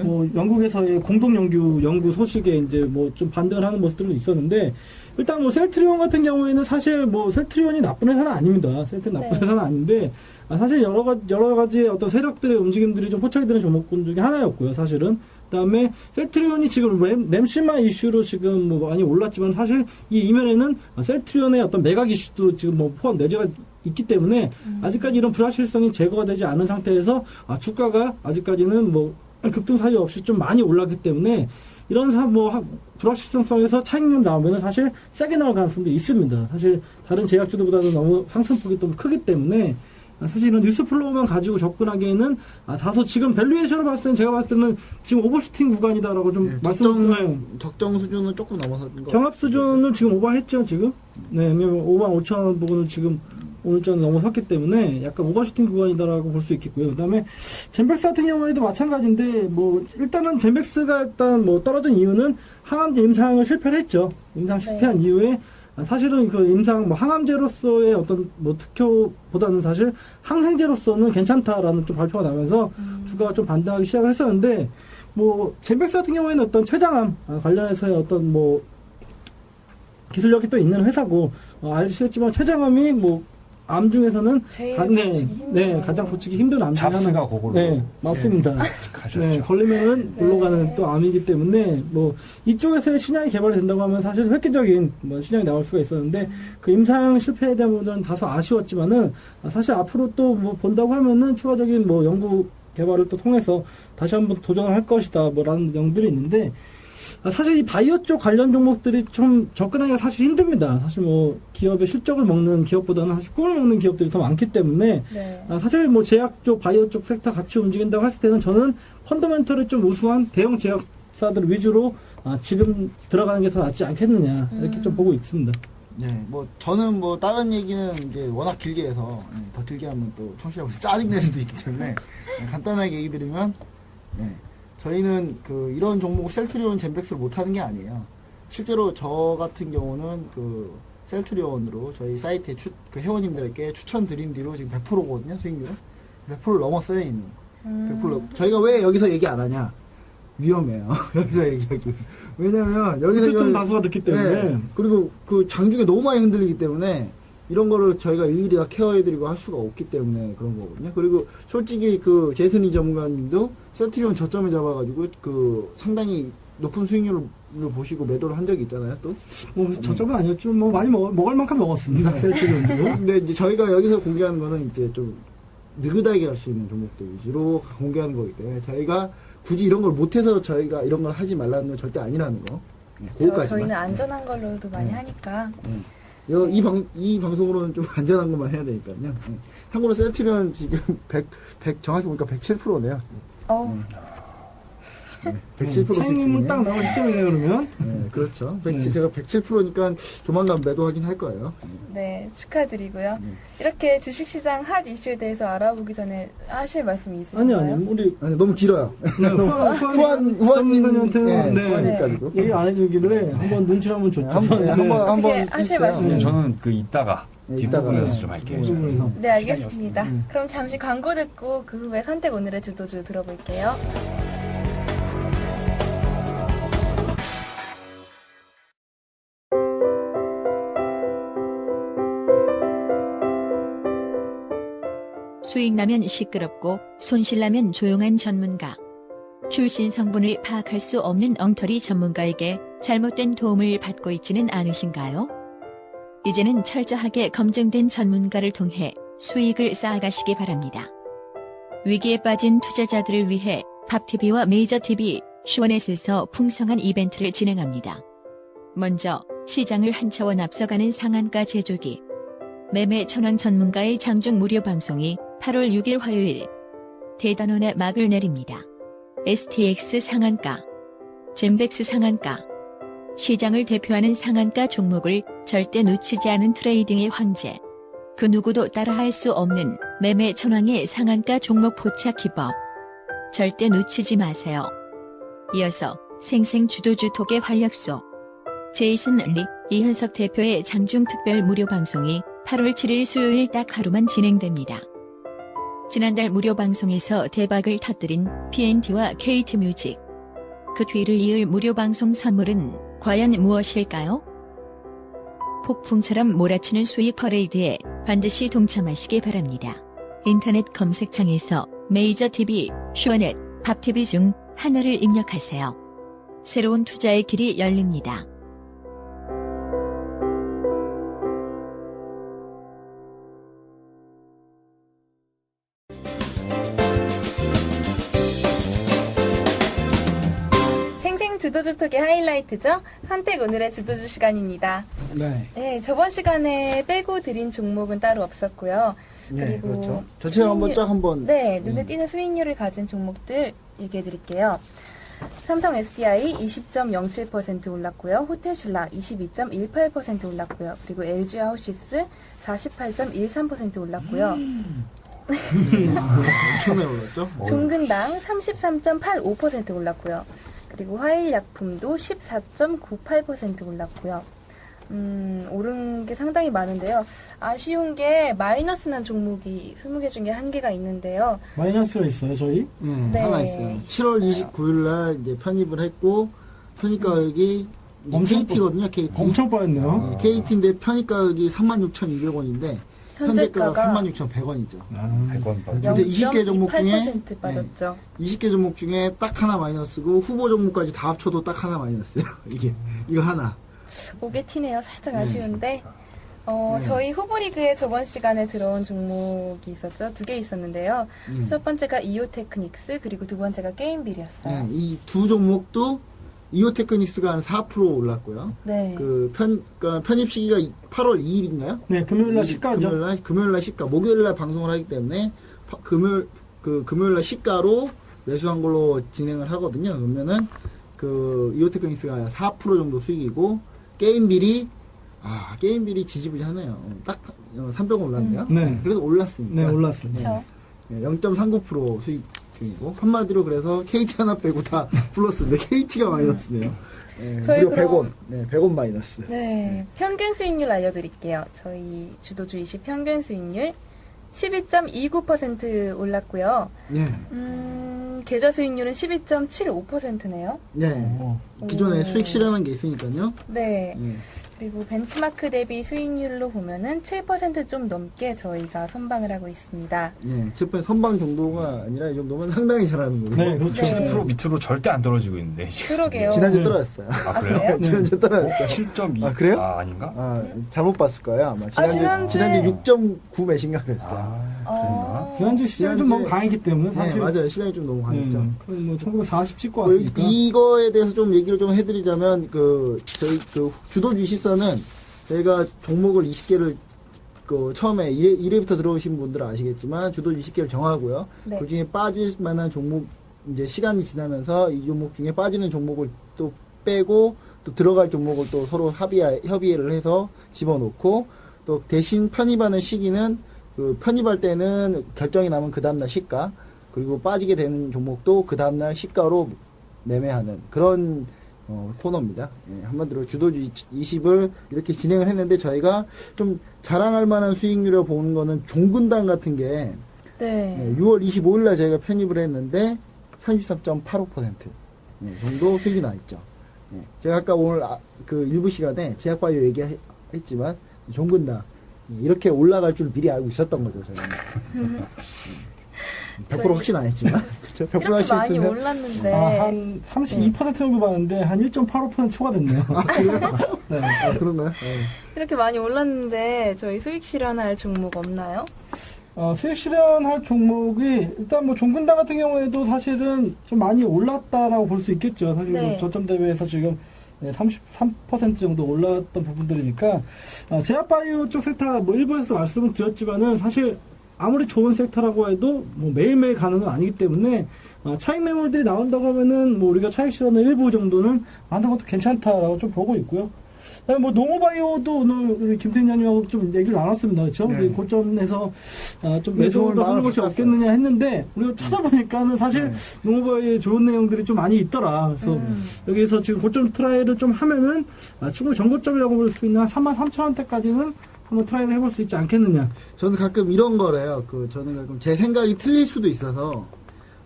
S4: 뭐 영국에서의 공동 연구 소식에 이제 뭐 좀 반등을 하는 모습들도 있었는데, 일단 뭐 셀트리온 같은 경우에는 사실 뭐 셀트리온이 나쁜 회사는 아닙니다. 셀트리온 나쁜 회사는 아닌데, 사실 여러 가지 어떤 세력들의 움직임들이 좀 포착이 되는 종목군 중에 하나였고요, 사실은. 그다음에 셀트리온이 지금 램시마 이슈로 지금 뭐 많이 올랐지만, 사실 이 이면에는 셀트리온의 어떤 매각 이슈도 지금 뭐 포함 내재가 있기 때문에 아직까지 이런 불확실성이 제거가 되지 않은 상태에서 주가가 아직까지는 뭐 급등 사유 없이 좀 많이 올랐기 때문에, 이런 불확실성 속에서 차익률 나오면은 사실 세게 나올 가능성도 있습니다. 사실 다른 제약주들보다도 너무 상승폭이 좀 크기 때문에 사실 이런 뉴스플로우만 가지고 접근하기에는 다소 지금 밸류에이션을 봤을 때는, 제가 봤을 때는 지금 오버슈팅 구간이다라고 좀 말씀드려요.
S3: 적정 수준은 조금 넘어선 거.
S4: 경합 수준을 지금 오버했죠, 지금. 네, 왜냐면 55,000원 부분을 지금 오늘자는 넘어섰기 때문에 약간 오버슈팅 구간이다라고 볼 수 있겠고요. 그 다음에 젠백스 같은 경우에도 마찬가지인데, 뭐 일단은 젠백스가 일단 뭐 떨어진 이유는 항암제 임상을 실패를 했죠. 임상 실패한 이후에 사실은 그 임상 뭐 항암제로서의 어떤 뭐 특효보다는 사실 항생제로서는 괜찮다라는 좀 발표가 나면서 주가가 좀 반등하기 시작을 했었는데, 뭐 젠백스 같은 경우에는 어떤 췌장암 관련해서의 어떤 뭐 기술력이 또 있는 회사고, 아시겠지만 췌장암이 뭐 암 중에서는 가장 고치기 힘든 암 중에 하나.
S5: 잡스가 그걸로.
S4: 네, 맞습니다.
S5: 가셨죠.
S4: 네, 걸리면은 올라가는 또 암이기 때문에 뭐 이쪽에서의 신약이 개발이 된다고 하면 사실 획기적인 뭐 신약이 나올 수가 있었는데, 그 임상 실패에 대한 부분은 다소 아쉬웠지만은 사실 앞으로 또 뭐 본다고 하면은 추가적인 뭐 연구 개발을 또 통해서 다시 한번 도전을 할 것이다 뭐라는 내용들이 있는데, 사실 이 바이오 쪽 관련 종목들이 좀 접근하기가 사실 힘듭니다. 사실 뭐 기업의 실적을 먹는 기업보다는 사실 꿈을 먹는 기업들이 더 많기 때문에, 사실 뭐 제약 쪽, 바이오 쪽 섹터 같이 움직인다고 했을 때는 저는 펀더멘털이 좀 우수한 대형 제약사들 위주로 지금 들어가는 게 더 낫지 않겠느냐, 이렇게 좀 보고 있습니다.
S3: 네, 뭐 저는 뭐 다른 얘기는 이제 워낙 길게 해서 더 길게 하면 또 청취자분들 짜증낼 수도 있기 때문에 간단하게 얘기 드리면, 저희는 그 이런 종목을 셀트리온, 젠백스를 못 하는 게 아니에요. 실제로 저 같은 경우는 그 셀트리온으로 저희 사이트에 그 회원님들에게 추천드린 뒤로 지금 100%거든요, 수익률은. 100%를 넘었어요, 이미. 100%. 저희가 왜 여기서 얘기 안 하냐? 위험해요. 여기서 얘기하기. 왜냐면 여기서
S4: 좀 다수가 듣기 때문에.
S3: 그리고 그 장중에 너무 많이 흔들리기 때문에 이런 거를 저희가 일일이 다 케어해드리고 할 수가 없기 때문에 그런 거거든요. 그리고 솔직히 그 제이슨이 전문가님도 셀트리온 저점에 잡아가지고 그 상당히 높은 수익률을 보시고 매도를 한 적이 있잖아요, 또.
S4: 뭐 저점은 아니었죠. 뭐 많이 먹을 만큼 먹었습니다, 셀트리온도.
S3: 근데 이제 저희가 여기서 공개하는 거는 이제 좀 느긋하게 할 수 있는 종목들 위주로 공개하는 거기 때문에 저희가 굳이 이런 걸 못해서 저희가 이런 걸 하지 말라는 건 절대 아니라는 거.
S2: 저희는 안전한 걸로도 많이 하니까.
S3: 이 방송으로는 좀 안전한 것만 해야 되니까요. 참고로 셀트리온 지금 100 정확히 보니까 107%네요. 107%
S4: 차익률 딱 나올 시점이네요, 그러면.
S3: 네, 그렇죠. 제가 107%니까 조만간 매도하긴 할 거예요.
S2: 네, 축하드리고요. 이렇게 주식시장 핫 이슈에 대해서 알아보기 전에 하실 말씀이 있으신가요?
S4: 아니,
S3: 너무 길어요. 후안님한테는
S4: 얘기 안 해주길래 한번 눈치를 한번 줬죠.
S2: 한번 하실 말씀.
S5: 저는 그 이따가 뒷부분에서 좀 할게요.
S2: 네, 알겠습니다. 그럼 잠시 광고 듣고 그 후에 선택 오늘의 주도주 들어볼게요.
S1: 수익 나면 시끄럽고 손실 나면 조용한 전문가. 출신 성분을 파악할 수 없는 엉터리 전문가에게 잘못된 도움을 받고 있지는 않으신가요? 이제는 철저하게 검증된 전문가를 통해 수익을 쌓아가시기 바랍니다. 위기에 빠진 투자자들을 위해 밥TV와 메이저TV, 슈원넷에서 풍성한 이벤트를 진행합니다. 먼저 시장을 한 차원 앞서가는 상한가 제조기 매매 천왕 전문가의 장중 무료 방송이 8월 6일 화요일 대단원에 막을 내립니다. STX 상한가, 젠백스 상한가, 시장을 대표하는 상한가 종목을 절대 놓치지 않은 트레이딩의 황제, 그 누구도 따라할 수 없는 매매 천왕의 상한가 종목 포착 기법, 절대 놓치지 마세요. 이어서 생생 주도주 톡의 활력소, 제이슨 리, 이현석 대표의 장중 특별 무료 방송이 8월 7일 수요일 딱 하루만 진행됩니다. 지난달 무료 방송에서 대박을 터뜨린 PNT와 KT뮤직. 그 뒤를 이을 무료 방송 선물은 과연 무엇일까요? 폭풍처럼 몰아치는 수익 퍼레이드에 반드시 동참하시기 바랍니다. 인터넷 검색창에서 메이저TV, 슈원넷, 밥TV 중 하나를 입력하세요. 새로운 투자의 길이 열립니다.
S2: 주도주 톡의 하이라이트죠? 선택 오늘의 주도주 시간입니다.
S3: 네.
S2: 네, 저번 시간에 빼고 드린 종목은 따로 없었고요.
S3: 네,
S2: 그리고
S3: 그렇죠. 전체를 한번 쫙 한번.
S2: 네, 눈에 띄는 수익률을 가진 종목들 얘기해 드릴게요. 삼성 SDI 20.07% 올랐고요. 호텔신라 22.18% 올랐고요. 그리고 LG 하우시스 48.13% 올랐고요.
S3: 엄청나게 올랐죠?
S2: 종근당 33.85% 올랐고요. 그리고 화일약품도 14.98% 올랐고요. 오른 게 상당히 많은데요. 아쉬운 게 마이너스 난 종목이 20개 중에 1개가 있는데요.
S4: 마이너스가 있어요, 저희?
S2: 네.
S3: 하나 있어요. 7월 29일 날 이제 편입을 했고, 편입 가격이
S4: 엄청
S3: KT거든요, KT.
S4: 엄청 빠졌네요.
S3: KT인데 편입 가격이 36,200원인데, 현재가가 36,100원이죠.
S5: 100원 빠져.
S3: 현재 20개 종목 중에
S2: 0.28% 빠졌죠.
S3: 20개 종목 중에 딱 하나 마이너스고 후보 종목까지 다 합쳐도 딱 하나 마이너스예요. 이거 하나.
S2: 목에 튀네요. 살짝 아쉬운데. 저희 후보리그에 저번 시간에 들어온 종목이 있었죠. 2개 있었는데요. 첫 번째가 이오테크닉스, 그리고 두 번째가 게임빌이었어요.
S3: 이 두 종목도 이오테크닉스가 한 4% 올랐고요.
S2: 네.
S3: 그러니까 편입 시기가 8월 2일인가요?
S4: 네, 금요일날 시가죠.
S3: 금요일날 시가, 목요일날 방송을 하기 때문에 금요일날 시가로 매수한 걸로 진행을 하거든요. 그러면은 이오테크닉스가 4% 정도 수익이고 게임빌이 지지부진하네요. 딱 300원 올랐네요.
S4: 네.
S3: 그래서 올랐습니다.
S4: 네, 올랐어요.
S2: 그렇죠.
S3: 0.39% 수익 중이고 한마디로 그래서 KT 하나 빼고 다 플러스인데 KT가 마이너스네요.
S2: 저희
S3: 무려
S2: 그럼-
S3: 100원. 100원 마이너스.
S2: 네. 평균 수익률 알려드릴게요. 저희 주도주 20 평균 수익률 12.29% 올랐고요.
S3: 예.
S2: 계좌 수익률은 12.75%네요.
S3: 예. 기존에 수익 실현한 게 있으니까요.
S2: 네.
S3: 예.
S2: 그리고 벤치마크 대비 수익률로 보면은 7% 좀 넘게 저희가 선방을 하고 있습니다.
S3: 예. 제편 선방 정도가 아니라 이 정도면 상당히 잘하는 거예요.
S4: 네, 그렇죠.
S2: 네.
S5: 7% 밑으로 절대 안 떨어지고 있는데.
S2: 그러게요.
S3: 지난주
S4: 네.
S3: 떨어졌어요.
S5: 아, 그래요?
S2: 그래요?
S3: 지난주 떨어졌어요.
S5: 7.2.
S3: 아, 그래요?
S5: 아, 아닌가?
S3: 잘못 봤을 거예요. 아마
S2: 지난주에-
S3: 지난주 6.9 몇인가 그랬어요.
S5: 그랬나?
S4: 지난주 시장이 좀
S3: 지난주에-
S4: 너무 강했기 때문에 사실.
S3: 네, 맞아요. 시장이 좀 너무 강했죠.
S4: 뭐 1940 찍고
S3: 뭐
S4: 왔으니까.
S3: 이거에 대해서 좀 얘기를 좀 해드리자면 저희 주도주 24는 저희가 종목을 20개를 처음에 1회부터 들어오신 분들은 아시겠지만 주도주 20개를 정하고요.
S2: 네.
S3: 그 중에 빠질 만한 종목 이제 시간이 지나면서 이 종목 중에 빠지는 종목을 또 빼고 또 들어갈 종목을 또 서로 협의를 해서 집어넣고 또 대신 편입하는 시기는 편입할 때는 결정이 나면 그 다음날 시가 그리고 빠지게 되는 종목도 그 다음날 시가로 매매하는 그런 코너입니다. 예, 한마디로 주도주 20을 이렇게 진행을 했는데 저희가 좀 자랑할 만한 수익률을 보는 거는 종근당 같은 게
S2: 네.
S3: 6월 25일 날 저희가 편입을 했는데 33.85% 정도 수익이 나 있죠. 예, 제가 아까 오늘 일부 시간에 제약바이오 얘기했지만 종근당 이렇게 올라갈 줄 미리 알고 있었던 거죠, 저희는. 100% 확신 안 했지만 그쵸? 100%
S2: 이렇게
S3: 확신
S2: 많이
S3: 했으면
S2: 올랐는데
S4: 한 32% 정도 봤는데 한 1.85% 초과됐네요. 네.
S3: 그런가요? 네.
S2: 이렇게 많이 올랐는데 저희 수익 실현할 종목 없나요?
S4: 수익 실현할 종목이 일단 뭐 종근당 같은 경우에도 사실은 좀 많이 올랐다라고 볼 수 있겠죠. 사실
S2: 네.
S4: 뭐 저점 대비해서 지금 33% 정도 올랐던 부분들이니까 제약바이오 쪽 섹터 뭐 일부에서 말씀을 드렸지만은 사실 아무리 좋은 섹터라고 해도 뭐 매일매일 가는 건 아니기 때문에 차익 매물들이 나온다고 하면은 뭐 우리가 차익 실현의 일부 정도는 하는 것도 괜찮다라고 좀 보고 있고요. 그다음에 뭐 농어바이오도 오늘 우리 김팀장님하고 좀 얘기를 나눴습니다. 그렇죠?
S3: 네.
S4: 우리 고점에서 좀
S3: 네, 좋은
S4: 매도를 하는
S3: 마음을
S4: 것이
S3: 바꿨어요.
S4: 없겠느냐 했는데 우리가 찾아보니까는 사실
S3: 네.
S4: 농어바이오에 좋은 내용들이 좀 많이 있더라. 그래서 여기서 지금 고점 트라이를 좀 하면은 충분히 전고점이라고 볼 수 있는 한 33,000원대까지는 한번 트라이를 해볼 수 있지 않겠느냐.
S3: 저는 가끔 이런 거래요. 저는 가끔 제 생각이 틀릴 수도 있어서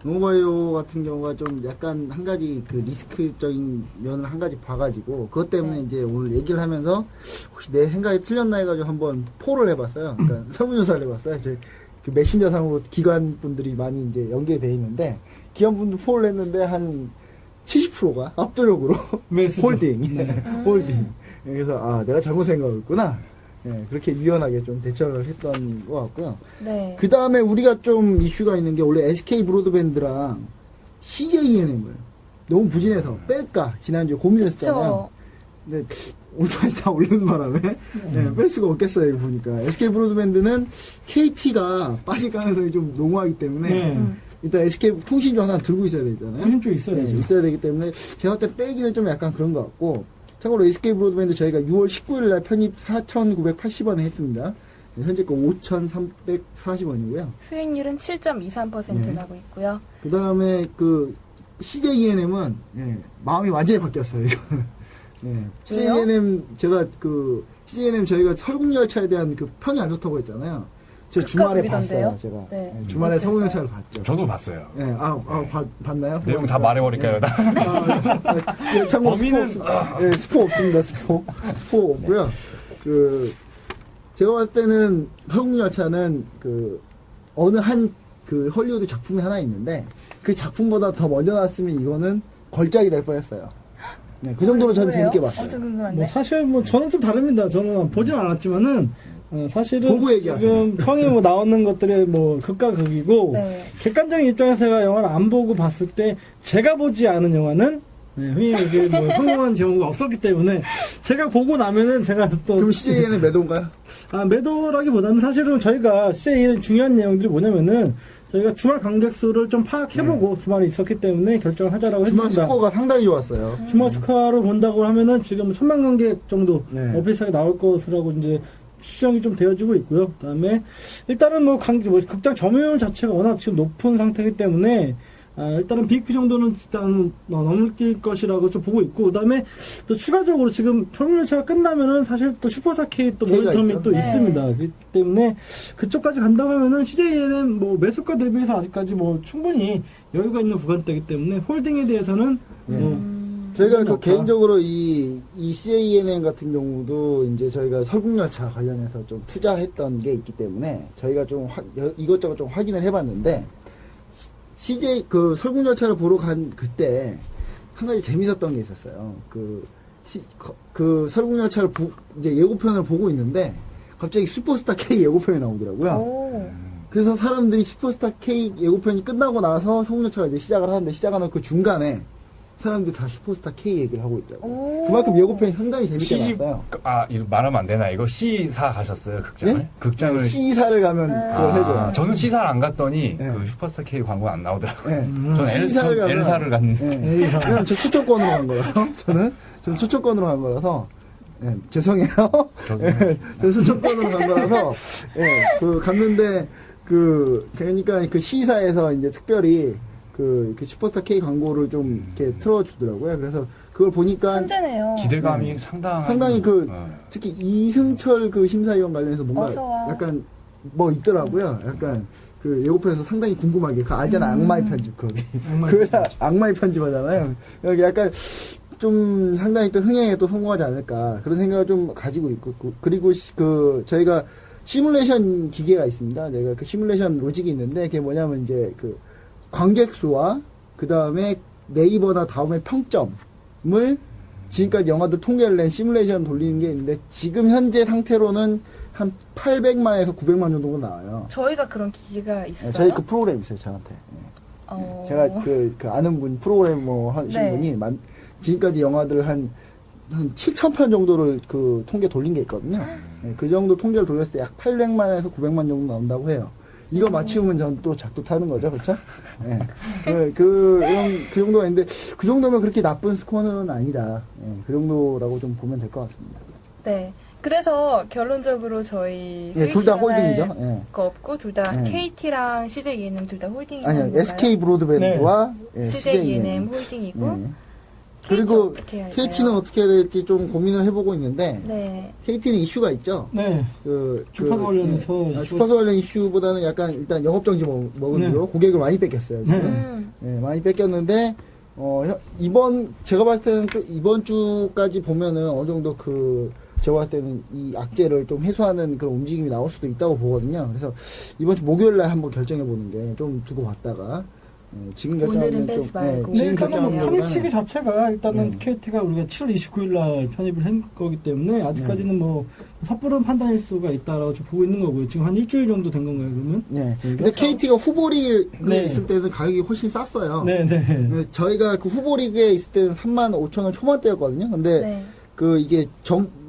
S3: 농어바이오 같은 경우가 좀 약간 한 가지 그 리스크적인 면을 한 가지 봐가지고 그것 때문에
S2: 네.
S3: 이제 오늘 얘기를 하면서 혹시 내 생각이 틀렸나 해가지고 한번 포를 해봤어요. 그러니까 설문조사를 해봤어요. 이제 그 메신저상으로 기관분들이 많이 이제 연결돼 있는데 기관분들 포를 했는데 한 70%가 압도적으로 홀딩, 홀딩. 그래서 내가 잘못 생각했구나. 예, 그렇게 유연하게 좀 대처를 했던 것 같고요.
S2: 네.
S3: 그 다음에 우리가 좀 이슈가 있는 게 원래 SK 브로드밴드랑 CJENM을 너무 부진해서 뺄까 지난주에 고민을 했잖아요.
S2: 그쵸.
S3: 근데 오늘까지 다 오르는 바람에 뺄 수가 없겠어요. 이거 보니까 SK 브로드밴드는 KT가 빠질 가능성이 좀 농후하기 때문에
S4: 네.
S3: 일단 SK 통신주 하나 들고 있어야 되잖아요.
S4: 통신주 있어야 되죠.
S3: 있어야 되기 때문에 제가 볼 때 빼기는 좀 약간 그런 것 같고 참고로 SK 브로드밴드 저희가 6월 19일 날 편입 4,980원에 했습니다. 현재 거 5,340원이고요.
S2: 수익률은 7.23%
S3: 네.
S2: 나고 있고요.
S3: 그 다음에 그 CJENM은 마음이 완전히 바뀌었어요. 이거는. CJENM 제가 그 CJENM 저희가 설국열차에 대한 그 평이 안 좋다고 했잖아요. 제가 주말에
S2: 극과극이던데요?
S3: 봤어요. 제가
S2: 네.
S3: 주말에
S2: 어땠어요?
S3: 설국열차를 봤죠.
S5: 저도 봤어요.
S3: 봤나요?
S5: 내용 다 말해버릴까요?
S3: 참고로
S5: 범인은-
S3: 스포 없습니다. 스포 없고요. 제가 봤을 때는 설국열차는 어느 한 헐리우드 작품이 하나 있는데 그 작품보다 더 먼저 나왔으면 이거는 걸작이 될 뻔했어요. 네, 그 정도로 저는
S2: 그래요?
S3: 재밌게 봤어요.
S2: 엄청 궁금한데.
S4: 뭐 사실 뭐 저는 좀 다릅니다. 저는 보진 않았지만은 사실은
S3: 보고 얘기하세요.
S4: 지금 평이 뭐 나오는 것들이 뭐 극과 극이고
S2: 네.
S4: 객관적인 입장에서 제가 영화를 안 보고 봤을 때 제가 보지 않은 영화는 흔히 이게 뭐 성공한 경우가 없었기 때문에 제가 보고 나면은 제가 또
S3: 그럼 CJ에는 매도인가요?
S4: 매도라기보다는 사실은 저희가 CJ의 중요한 내용들이 뭐냐면은 저희가 주말 관객 수를 좀 파악해보고 주말에 있었기 때문에 결정을 하자라고
S3: 주말
S4: 했습니다.
S3: 스코어가 상당히 좋았어요.
S4: 주말 스코어로 본다고 하면은 지금 1,000만 관객 정도
S3: 네.
S4: 오피스에 나올 것이라고 이제 추정이 좀 되어지고 있고요. 그다음에 일단은 뭐 극장 점유율 자체가 워낙 지금 높은 상태이기 때문에 일단은 BEP 정도는 일단 넘길 것이라고 좀 보고 있고, 그다음에 또 추가적으로 지금 설문열차가 끝나면은 사실 또 슈퍼스타 K 또
S3: K가
S4: 모니터링이
S3: 있죠.
S4: 또
S2: 네.
S4: 있습니다. 그렇기 때문에 그쪽까지 간다고 하면은 CJ에는 뭐 매수가 대비해서 아직까지 뭐 충분히 여유가 있는 구간대이기 때문에 홀딩에 대해서는
S3: 네.
S4: 뭐
S3: 저희가
S4: 없다.
S3: 개인적으로 이 CJENM 같은 경우도 이제 저희가 설국열차 관련해서 좀 투자했던 게 있기 때문에 저희가 좀 이것저것 좀 확인을 해봤는데 CJ 설국열차를 보러 간 그때 한 가지 재밌었던 게 있었어요. 설국열차를 이제 예고편을 보고 있는데 갑자기 슈퍼스타 K 예고편이 나오더라고요.
S2: 오.
S3: 그래서 사람들이 슈퍼스타 K 예고편이 끝나고 나서 설국열차가 이제 시작을 하는데 시작하는 그 중간에 사람들이 다 슈퍼스타 K 얘기를 하고 있더라고요.
S2: 오.
S3: 그만큼 예고편이 상당히 재밌게
S5: CG
S3: 나왔어요.
S5: 이거 말하면 안 되나? 이거 C사 가셨어요, 극장을?
S3: 네?
S5: 극장을.
S3: C사를 가면 그걸 해줘요.
S5: 저는 C사를 안 갔더니
S3: 네.
S5: 그 슈퍼스타 K 광고가 안 나오더라고요.
S3: 네.
S5: 저는
S3: C사를 가면-
S5: L사를 갔는데.
S3: 네. 왜냐면 저 초청권으로 간 거라서 저는 초청권으로 간 거라서 죄송해요.
S5: 저도.
S3: 저 초청권으로 간 거라서 갔는데 그러니까 그 C사에서 이제 특별히 그 슈퍼스타 K 광고를 좀 이렇게 틀어주더라고요. 그래서 그걸 보니까
S2: 천재네요.
S5: 기대감이
S3: 상당히 특히 이승철 심사위원 관련해서 뭔가
S2: 어서와.
S3: 약간 뭐 있더라고요. 약간 예고편에서 상당히 궁금하게 알잖아. 악마의 편집 거기. 악마의 편집하잖아요. 여기 약간 좀 상당히 또 흥행에 또 성공하지 않을까 그런 생각을 좀 가지고 있고 그리고 저희가 시뮬레이션 기계가 있습니다. 내가 그 시뮬레이션 로직이 있는데 그게 뭐냐면 이제 그 관객 수와 그 다음에 네이버나 다음에 평점을 지금까지 영화들 통계를 낸 시뮬레이션 돌리는 게 있는데 지금 현재 상태로는 한 800만에서 900만 정도가 나와요.
S2: 저희가 그런 기계가 있어요?
S3: 저희 그 프로그램 있어요, 저한테. 제가 그 아는 분 프로그래머 하신
S2: 네.
S3: 분이 지금까지 영화들 한 7,000편 정도를 그 통계 돌린 게 있거든요. 네, 그 정도 통계를 돌렸을 때 약 800만에서 900만 정도 나온다고 해요. 이거 맞추면 전 또 작두 타는 거죠, 그렇죠? 네. 그 정도가 있는데 그 정도면 그렇게 나쁜 스코어는 아니다. 네, 그 정도라고 좀 보면 될 것 같습니다.
S2: 네. 그래서 결론적으로 저희
S3: 네, 둘 다 홀딩이죠. 네.
S2: 거 없고 둘 다
S3: 네.
S2: KT랑 CJ ENM 둘 다 홀딩이고
S3: 아니요, SK 브로드밴드와 네.
S2: CJ ENM 홀딩이고
S3: 네. 그리고
S2: 어떻게 해야 할까요?
S3: KT는 어떻게 해야 될지 좀 고민을 해보고 있는데
S2: 네.
S3: KT는 이슈가 있죠.
S4: 네. 주파수 관련해서
S3: 주파수 관련 이슈보다는 약간 일단 영업정지 먹은
S4: 네.
S3: 뒤로 고객을 많이 뺏겼어요. 지금. 네, 많이 뺏겼는데 제가 봤을 때는 또 이번 주까지 보면은 어느 정도 제가 봤을 때는 이 악재를 좀 해소하는 그런 움직임이 나올 수도 있다고 보거든요. 그래서 이번 주 목요일 날 한번 결정해 보는 게 좀 두고 봤다가 지금
S2: 오늘은
S3: 결정하면
S2: 빼지
S3: 좀
S2: 말고.
S4: 네,
S3: 지금
S4: 일단은 뭐
S3: 결정하는
S4: 편입 시기 자체가 일단은
S3: 네.
S4: KT가 우리가 7월 29일 날 편입을 한 거기 때문에 아직까지는 뭐 섣부른 판단일 수가 있다라고 좀 보고 있는 거고요. 지금 한 일주일 정도 된 건가요, 그러면?
S3: 네. 근데 KT가 후보리그에
S4: 네.
S3: 있을 때는 가격이 훨씬 쌌어요.
S4: 네, 네.
S3: 네, 저희가 그 후보리그에 있을 때는 35,000원 초반대였거든요. 근데
S2: 네.
S3: 이게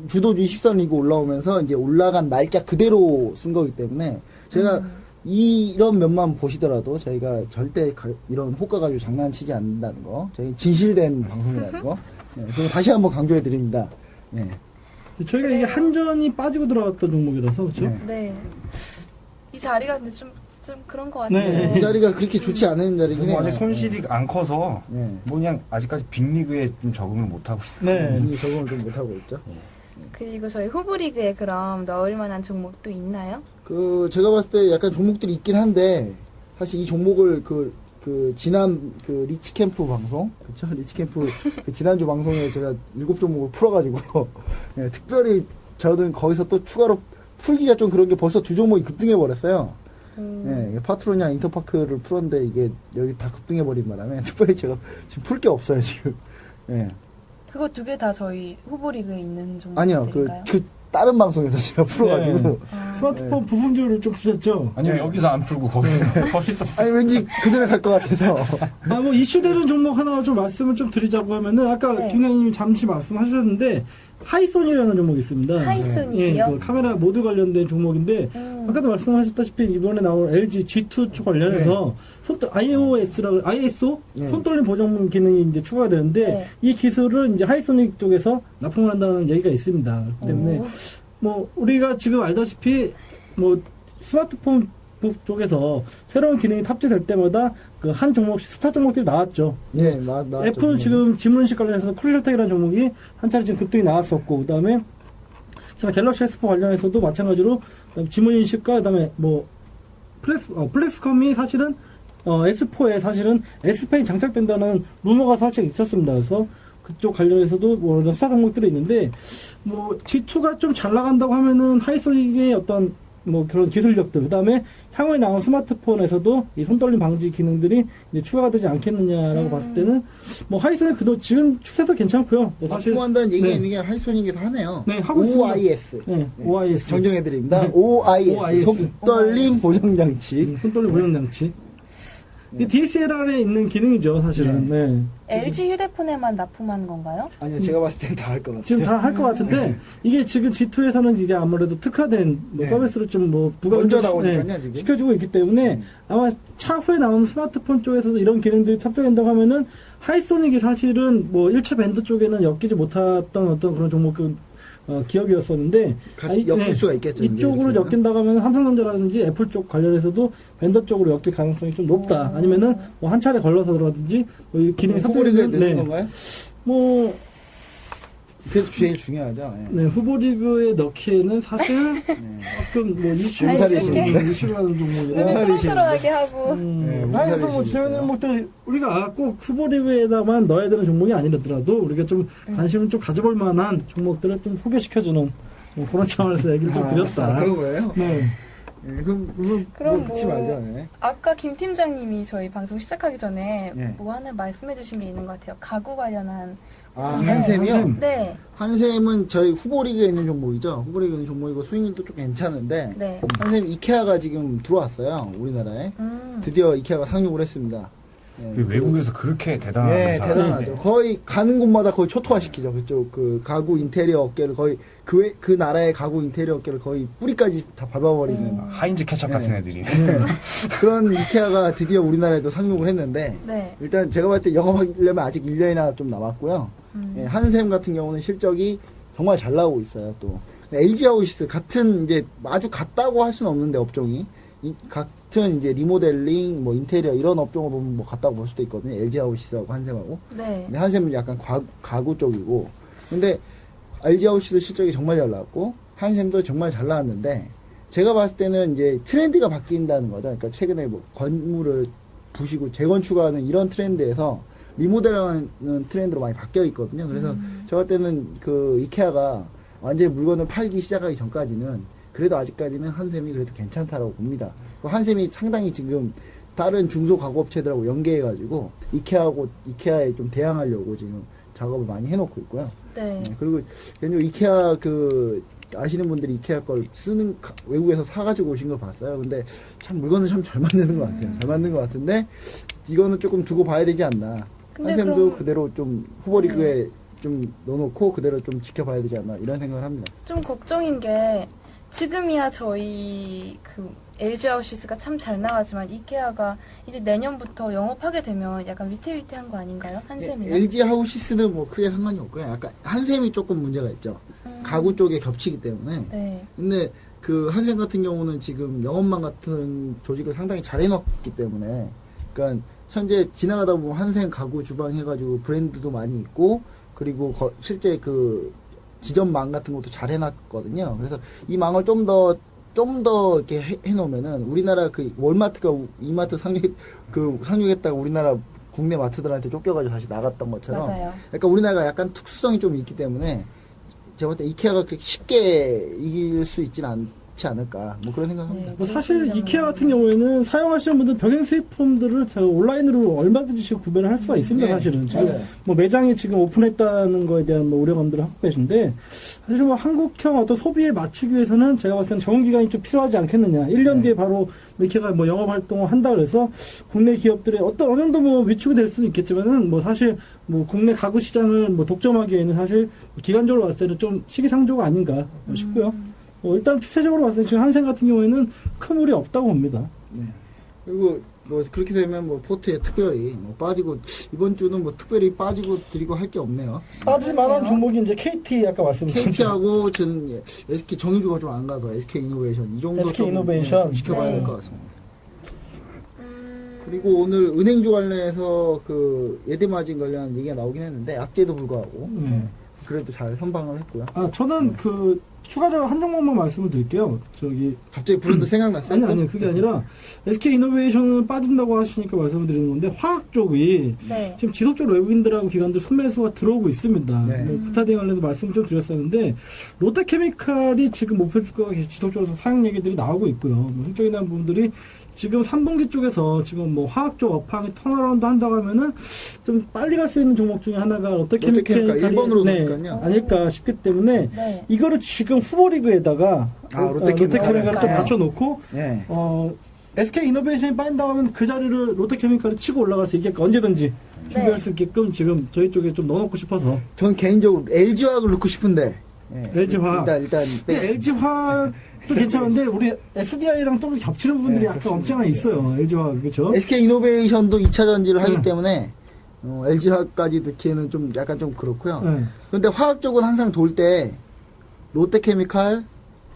S3: 주도주 24 리그 올라오면서 이제 올라간 날짜 그대로 쓴 거기 때문에 제가 이런 면만 보시더라도 저희가 절대 이런 호가 가지고 장난치지 않는다는 거, 저희 진실된 방송이라는 거, 네, 그거 다시 한번 강조해 드립니다. 네.
S4: 저희가 이게 한전이 빠지고 들어갔던 종목이라서 그렇죠?
S3: 네.
S2: 네. 이 자리가 근데 좀 그런 것 같아요.
S4: 네.
S3: 이 자리가 그렇게 좋지 않은 자리긴 해요.
S5: 아직 손실이 안 커서
S3: 네.
S5: 뭐 그냥 아직까지 빅리그에 좀 적응을 못 하고 있다.
S4: 네.
S3: 이미 적응을 좀 못하고 있죠.
S2: 그리고 저희 후보리그에 그럼 넣을 만한 종목도 있나요?
S3: 제가 봤을 때 약간 종목들이 있긴 한데, 사실 이 종목을 지난 리치캠프 방송, 그쵸? 리치캠프 지난주 방송에 제가 7종목을 풀어가지고, 네, 특별히 저는 거기서 또 추가로 풀기가 좀 그런 게 벌써 2종목이 급등해버렸어요. 네, 파트로니아 인터파크를 풀었는데 이게 여기 다 급등해버린 바람에 특별히 제가 지금 풀 게 없어요, 지금. 네.
S2: 그거 두 개 다 저희 후보리그에 있는
S3: 아니요,
S2: 종목들인가요?
S3: 다른 방송에서 제가 풀어가지고.
S4: 네. 스마트폰 부품주를 좀 푸셨죠?
S5: 아니면 여기서 안 풀고 거기서
S3: 아니, 왠지 그대로 갈 것 같아서.
S4: 뭐 이슈되는 종목 하나 좀 말씀을 좀 드리자고 하면은 아까
S2: 네.
S4: 김장님이 잠시 말씀하셨는데 하이소니라는 종목이 있습니다.
S2: 하이소닉이요?
S4: 그 카메라 모드 관련된 종목인데 아까도 말씀하셨다시피 이번에 나온 LG G2 쪽 관련해서 ISO
S3: 네.
S4: 손떨림 보정 기능이 이제 추가가 되는데
S2: 네.
S4: 이 기술을 이제 하이소닉 쪽에서 납품을 한다는 얘기가 있습니다. 그렇기 때문에 뭐 우리가 지금 알다시피 뭐 스마트폰 쪽에서 새로운 기능이 탑재될 때마다 그 한 종목씩 스타 종목들이 나왔죠.
S3: 네, 나왔죠.
S4: 애플 지금 지문인식 관련해서 쿨셀텍이라는 종목이 한 차례 지금 급등이 나왔었고, 그 다음에 갤럭시 S4 관련해서도 마찬가지로 지문인식과 그다음에 뭐 플렉스컴이 사실은 S4에 사실은 S펜이 장착된다는 루머가 살짝 있었습니다. 그래서 그쪽 관련해서도 뭐 이런 스타 종목들이 있는데 뭐 G2가 좀 잘 나간다고 하면은 하이소닉의 어떤 뭐 그런 기술력들, 그 다음에 향후에 나온 스마트폰에서도 이 손떨림 방지 기능들이 이제 추가가 되지 않겠느냐라고 봤을 때는 뭐 하이소닉 지금 추세도 괜찮고요. 뭐 사실
S3: 납품한다는 얘기가
S4: 네.
S3: 있는 게 하이소닉에서 하네요.
S4: 네, 하고 있습니다.
S3: OIS.
S4: 네, OIS
S3: 정정해드립니다.
S4: 네.
S3: OIS.
S4: OIS.
S3: 손떨림 보정장치.
S4: 손떨림 보정장치. 이 DSLR에 있는 기능이죠, 사실은. 네.
S2: LG 휴대폰에만 납품하는 건가요?
S3: 아니요, 제가 봤을 땐 다 할 것 같아요.
S4: 지금 다 할 것 같은데 이게 지금 G2에서는 이게 아무래도 특화된 뭐
S3: 네.
S4: 서비스로 좀 뭐
S3: 먼저 나오니까요, 지금.
S4: 시켜주고 있기 때문에 아마 차후에 나오는 스마트폰 쪽에서도 이런 기능들이 탑재된다고 하면은 하이소닉이 사실은 뭐 1차 밴드 쪽에는 엮이지 못했던 어떤 그런 종목 기업이었었는데
S3: 엮일 수가 있겠죠.
S4: 이쪽으로
S3: 이제
S4: 엮인다고 하면 삼성전자라든지 애플 쪽 관련해서도 벤더 쪽으로 엮일 가능성이 좀 높다. 아니면은 뭐 한 차례 걸러서라든지 뭐 이 기능이
S3: 후보리그에
S4: 탑재되는
S3: 넣는 건가요?
S4: 뭐
S3: 그래서 제일 중요하죠. 예.
S4: 네, 후보리그에 넣기에는 사실
S3: 네.
S4: 조금 뭐 이슈
S3: 몸살이시는데?
S4: 이슈라는 종목이라.
S2: 눈을 초롱초롱하게 하고
S3: 네,
S4: 그래서 뭐
S3: 몸살이시겠어요.
S4: 재밌는 종목들 우리가 꼭 후보리그에다만 넣어야 되는 종목이 아니더라도 우리가 좀 관심을 좀 가져볼 만한 종목들을 좀 소개시켜주는 뭐 그런 차원에서 얘기를 좀 드렸다.
S3: 그런 거예요?
S4: 네.
S3: 네, 그럼
S2: 그럼
S3: 듣지
S2: 뭐-
S3: 말죠. 네.
S2: 아까 김 팀장님이 저희 방송 시작하기 전에
S3: 네.
S2: 뭐 하나 말씀해 주신 게 있는 것 같아요. 가구 관련한.
S3: 아,
S2: 네.
S3: 한샘이요?
S4: 한샘.
S2: 네.
S3: 한샘은 저희 후보리그에 있는 종목이죠. 후보리그에 있는 종목이고 수익률도 좀 괜찮은데
S2: 네.
S3: 한샘 이케아가 지금 들어왔어요. 우리나라에. 드디어 이케아가 상륙을 했습니다. 네,
S5: 그 외국에서 그렇게 대단한
S3: 네,
S5: 회사가
S3: 대단하죠.
S5: 있네.
S3: 거의 가는 곳마다 거의 초토화시키죠. 그쪽 그 가구 인테리어 업계를 거의 그 나라의 가구 인테리어 업계를 거의 뿌리까지 다 밟아버리는
S5: 하인즈 케첩 같은
S3: 네.
S5: 애들이.
S3: 그런 이케아가 드디어 우리나라에도 상륙을 했는데
S2: 네.
S3: 일단 제가 봤을 때 영업하려면 아직 1년이나 좀 남았고요. 예, 한샘 같은 경우는 실적이 정말 잘 나오고 있어요. 또 LG 하우시스 같은 이제 아주 같다고 할 수는 없는데 업종이 같은 이제 리모델링, 뭐 인테리어 이런 업종을 보면 뭐 같다고 볼 수도 있거든요. LG 하우시스하고 한샘하고.
S2: 네.
S3: 근데 한샘은 약간 가구 쪽이고. 근데 LG 하우시스 실적이 정말 잘 나왔고 한샘도 정말 잘 나왔는데 제가 봤을 때는 이제 트렌드가 바뀐다는 거죠. 그러니까 최근에 뭐 건물을 부시고 재건축하는 이런 트렌드에서 리모델하는 트렌드로 많이 바뀌어 있거든요. 그래서 저 같을 때는 그 이케아가 완전히 물건을 팔기 시작하기 전까지는 그래도 아직까지는 한샘이 그래도 괜찮다라고 봅니다. 그 한샘이 상당히 지금 다른 중소가구업체들하고 연계해가지고 이케아에 좀 대항하려고 지금 작업을 많이 해놓고 있고요.
S2: 네.
S3: 그리고 개인적으로 이케아 아시는 분들이 이케아 걸 외국에서 사가지고 오신 걸 봤어요. 근데 참 물건은 참 잘 만드는 것 같아요. 잘 만든 것 같은데 이거는 조금 두고 봐야 되지 않나.
S2: 근데
S3: 한샘도
S2: 그럼-
S3: 그대로 좀 후보리그에 좀 넣어놓고 그대로 좀 지켜봐야 되지 않나 이런 생각을 합니다.
S2: 좀 걱정인 게 지금이야 저희 그 LG 하우시스가 참 잘 나가지만 이케아가 이제 내년부터 영업하게 되면 약간 위태위태한 거 아닌가요? 한샘이나?
S3: LG 하우시스는 뭐 크게 상관이 없고요. 약간 한샘이 조금 문제가 있죠. 가구 쪽에 겹치기 때문에.
S2: 네.
S3: 근데 그 한샘 같은 경우는 지금 영업망 같은 조직을 상당히 잘 해놨기 때문에, 그러니까 현재 지나가다 보면 한샘 가구 주방 해가지고 브랜드도 많이 있고, 그리고 실제 그 지점망 같은 것도 잘 해놨거든요. 그래서 이 망을 좀 더 이렇게 해놓으면은 우리나라 그 월마트가 이마트 상륙했다가 우리나라 국내 마트들한테 쫓겨가지고 다시 나갔던 것처럼.
S2: 맞아요.
S3: 그러니까 우리나라가 약간 특수성이 좀 있기 때문에 제가 볼 때 이케아가 그렇게 쉽게 이길 수 있지는 않지 않을까 뭐 그런 생각합니다.
S2: 네.
S4: 뭐 사실 이케아 같은 경우에는 사용하시는 분들 병행 수입품들을 온라인으로 얼마든지 지금 구매를 할 수가 있습니다.
S3: 네.
S4: 사실은 지금
S3: 네.
S4: 뭐 매장이 지금 오픈했다는 거에 대한 뭐 우려감들을 하고 계신데 사실 뭐 한국형 어떤 소비에 맞추기 위해서는 제가 봤을 때는 적응 기간이 좀 필요하지 않겠느냐. 1년 뒤에 바로 이케아가 뭐 영업 활동을 한다 그래서 국내 기업들의 어느 정도 뭐 위축이 될 수는 있겠지만은 뭐 사실 뭐 국내 가구 시장을 뭐 독점하기에는 사실 기간적으로 봤을 때는 좀 시기상조가 아닌가 싶고요. 일단 추세적으로 봤을 때 지금 한샘 같은 경우에는 큰 무리 없다고 봅니다.
S3: 네. 그리고 뭐 그렇게 되면 뭐 포트에 특별히 뭐 빠지고 이번 주는 뭐 특별히 빠지고 드리고 할 게 없네요.
S4: 빠질 만한 종목이 이제 KT 아까 말씀드렸죠.
S3: KT하고 전 SK 정유주가 좀 안 가서 SK 이노베이션 이 정도
S4: SK
S3: 좀,
S4: 이노베이션.
S3: 좀 지켜봐야
S2: 네.
S3: 될 것 같습니다. 그리고 오늘 은행주 관련해서 그 예대마진 관련 얘기가 나오긴 했는데 악재도 불구하고 그래도 잘 선방을 했고요.
S4: 아 저는 그 추가적으로 한 종목만 말씀을 드릴게요. 저기
S3: 갑자기 브랜드 생각났어요?
S4: 아니 그게 아니라 SK 이노베이션은 빠진다고 하시니까 말씀을 드리는 건데 화학 쪽이
S2: 네.
S4: 지금 지속적으로 외국인들하고 기관들 순매수가 들어오고 있습니다.
S3: 네.
S4: 뭐 부타딩 관련해서 말씀을 좀 드렸었는데 롯데케미칼이 지금 목표 주가가 계속 지속적으로 상향 얘기들이 나오고 있고요. 뭐 실적에 대한 부분들이 지금 3분기 쪽에서 지금 뭐 화학 쪽 업황이 턴어라운드 한다고 하면은 좀 빨리 갈 수 있는 종목 중에 하나가
S3: 롯데케미칼
S4: 롯데케미칼이
S3: 1번으로
S4: 네,
S3: 놓을까요?
S4: 아닐까 싶기 때문에
S2: 네.
S4: 이거를 지금 후보리그에다가 롯데케미칼을 좀
S2: 그럴까요?
S4: 받쳐놓고
S3: 네.
S4: SK 이노베이션이 빠진다고 하면 그 자리를 롯데케미칼이 치고 올라갈 수 있게끔 언제든지 준비할 수 있게끔 지금 저희 쪽에 좀 넣어놓고 싶어서
S3: 전 개인적으로 LG화학을 넣고 싶은데
S4: LG화학.
S3: 일단
S4: LG화학도 괜찮은데 우리 SDI랑 좀 겹치는 부분들이
S3: 네,
S4: 약간
S3: 그렇습니다.
S4: 없지 않아 있어요. LG화학 그렇죠?
S3: SK 이노베이션도 2차 전지를 하기 때문에 LG화학까지 넣기에는 좀 약간 좀 그렇고요.
S4: 네.
S3: 근데 화학 쪽은 항상 돌 때 롯데케미칼,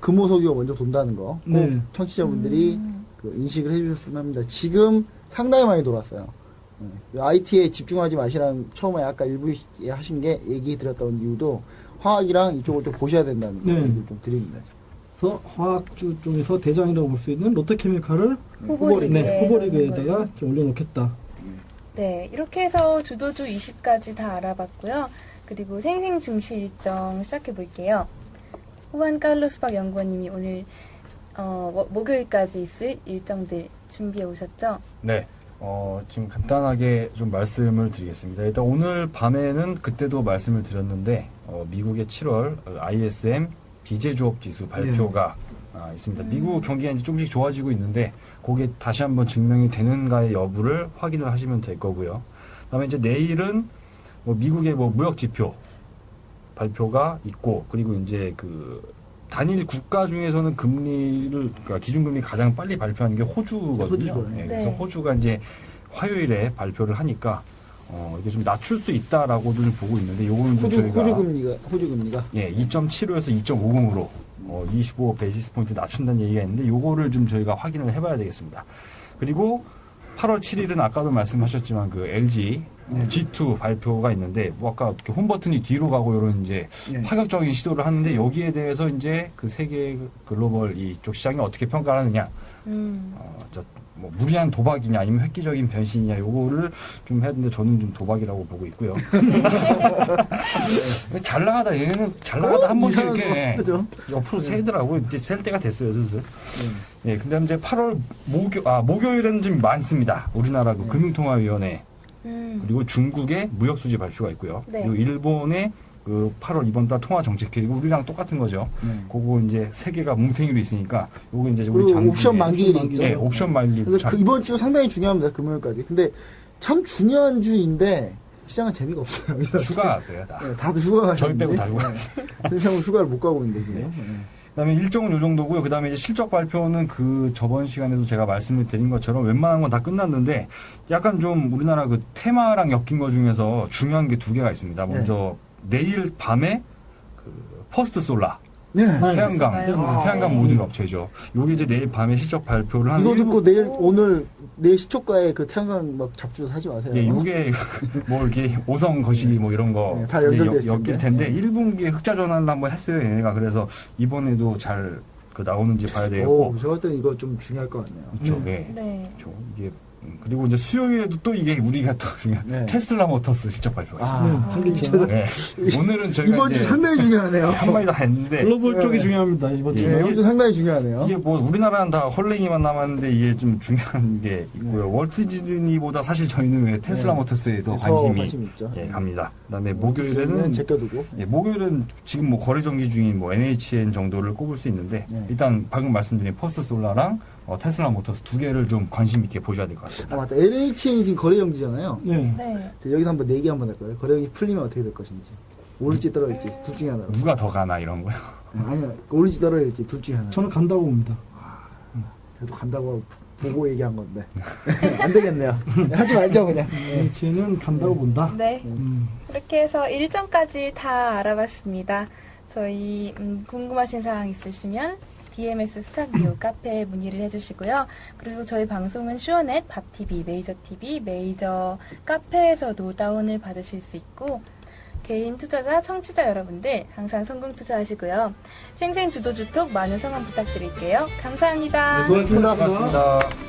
S3: 금호석유가 먼저 돈다는 거. 꼭
S4: 네.
S3: 청취자분들이 그 인식을 해주셨으면 합니다. 지금 상당히 많이 돌았어요. IT에 집중하지 마시라는 처음에 아까 일부에 하신 게 얘기 드렸던 이유도 화학이랑 이쪽을 좀 보셔야 된다는 거
S4: 네.
S3: 얘기를 좀 드립니다.
S4: 그래서 화학주 중에서 대장이라고 볼 수 있는 롯데케미칼을
S2: 후보리그에
S4: 후보리그에다가 좀 올려놓겠다.
S2: 네, 이렇게 해서 주도주 20까지 다 알아봤고요. 그리고 생생 증시 일정 시작해 볼게요. 후안 칼로스 박 연구원님이 오늘 목요일까지 있을 일정들 준비해 오셨죠?
S5: 네. 지금 간단하게 좀 말씀을 드리겠습니다. 일단 오늘 밤에는 그때도 말씀을 드렸는데 미국의 7월 ISM 비제조업 지수 발표가 있습니다. 미국 경기가 이제 조금씩 좋아지고 있는데 그게 다시 한번 증명이 되는가의 여부를 확인을 하시면 될 거고요. 그다음에 이제 내일은 미국의 무역 지표 발표가 있고 그리고 이제 그 단일 국가 중에서는 그러니까 기준금리 가장 빨리 발표하는 게 호주거든요.
S3: 호주죠.
S5: 네, 그래서
S2: 네.
S5: 호주가 이제 화요일에 발표를 하니까 이게 좀 낮출 수 있다라고도 좀 보고 있는데 요거는 좀 저희가
S3: 호주 금리가
S5: 예, 2.75에서 2.50으로 25 베이시스 포인트 낮춘다는 얘기가 있는데 요거를 좀 저희가 확인을 해봐야 되겠습니다. 그리고 8월 7일은 아까도 말씀하셨지만 그 LG G2 발표가 있는데 아까 이렇게 홈 버튼이 뒤로 가고 이런 이제
S3: 네.
S5: 파격적인 시도를 하는데 여기에 대해서 이제 그 세계 글로벌 이쪽 시장이 어떻게 평가하느냐, 무리한 도박이냐 아니면 획기적인 변신이냐 요거를 좀 해야 되는데 저는 좀 도박이라고 보고 있고요. 잘 나가다 얘는 잘 나가다 한 번씩 이렇게
S3: 그죠?
S5: 옆으로 세더라고요. 이제 셀 때가 됐어요, 슬슬. 예, 근데 이제 8월 목요일에는 좀 많습니다. 우리나라 그 금융통화위원회 그리고 중국의 무역수지 발표가 있고요.
S2: 네.
S5: 그리고 일본의 그 8월 이번 달 통화 정책 계획 우리랑 똑같은 거죠. 그거 이제 세 개가 뭉탱이로 있으니까 요거 이제 우리
S3: 그리고
S5: 장기
S3: 옵션 만기일이 있죠.
S5: 예, 옵션 만기.
S3: 근데 이번 주 상당히 중요합니다. 금요일까지. 근데 참 중요한 주인데 시장은 재미가 없어요.
S5: 휴가 왔어요, 다.
S3: 네, 다들 휴가 가시는데
S5: 저희 빼고 다 휴가.
S3: 시장은 휴가를 못 가고 있는데 지금.
S5: 그다음에 일정은 요 정도고요. 그다음에 이제 실적 발표는 그 저번 시간에도 제가 말씀을 드린 것처럼 웬만한 건 다 끝났는데 약간 좀 우리나라 그 테마랑 엮인 것 중에서 중요한 게 두 개가 있습니다. 먼저 내일 밤에 그 퍼스트 솔라
S3: 네.
S5: 태양광
S2: 아,
S5: 태양광
S2: 네.
S5: 모듈 업체죠. 요게 이제 내일 밤에 실적 발표를 하는
S3: 이거 듣고 내일 시초가에 그 태양광 막 잡주 사지 마세요.
S5: 예, 요게 뭐 이렇게 오성 거시기 뭐 이런 거
S3: 네, 다 연결돼 있을
S5: 엮일 텐데 1분기에 흑자 전환을 한번 했어요, 얘네가. 그래서 이번에도 잘 그 나오는지 봐야 되겠고.
S3: 제가 봤을 때 이거 좀 중요할 것 같네요.
S5: 그렇죠. 네.
S2: 네.
S5: 그렇죠. 이게 그리고 이제 수요일에도 또 이게 우리가 또 중요한
S3: 네.
S5: 테슬라 모터스 실적 발표가 있습니다.
S4: 한기차.
S5: 네. 오늘은 저희가
S3: 이번 주
S5: 이제
S3: 상당히 중요하네요.
S5: 한마디도 안 했는데
S4: 글로벌
S3: 네.
S4: 쪽이 중요합니다. 이번
S5: 예,
S4: 주.
S3: 네, 이번 주 상당히 중요하네요.
S5: 이게 뭐 우리나라는 다 헐랭이만 남았는데 이게 좀 중요한 게 있고요. 월트디즈니보다 사실 저희는 왜 테슬라
S3: 네.
S5: 모터스에 더
S3: 더
S5: 관심이
S3: 관심 있죠.
S5: 예, 갑니다. 그다음에 목요일에는
S3: 제껴두고.
S5: 예, 목요일은 지금 뭐 거래 정지 중인 뭐 NHN 정도를 꼽을 수 있는데
S3: 네.
S5: 일단 방금 말씀드린 퍼스트 솔라랑 테슬라 모터스 두 개를 좀 관심 있게 보셔야 될 것 같습니다.
S3: 맞다. LHN이 지금 거래정지잖아요.
S4: 네.
S2: 네.
S3: 여기서 한번 내기 한번 할까요? 거래정지 풀리면 어떻게 될 것인지. 오를지 떨어질지 둘 중에 하나로.
S5: 누가 더 가나 이런 거요.
S3: 아니요. 오를지 떨어질지 둘 중에 하나.
S4: 저는 간다고 봅니다.
S3: 저도 간다고 보고 얘기한 건데. 안 되겠네요. 하지 말죠, 그냥.
S4: 쟤는 간다고 본다.
S2: 네.
S4: 음.
S2: 이렇게 해서 일정까지 다 알아봤습니다. 저희 궁금하신 사항 있으시면 BMS 스타디오 카페에 문의를 해주시고요. 그리고 저희 방송은 슈어넷, 밥TV, 메이저TV, 메이저 카페에서도 다운을 받으실 수 있고 개인 투자자, 청취자 여러분들 항상 성공 투자하시고요. 생생주도주톡 많은 성원 부탁드릴게요. 감사합니다.
S3: 네, 고맙습니다.
S5: 고맙습니다.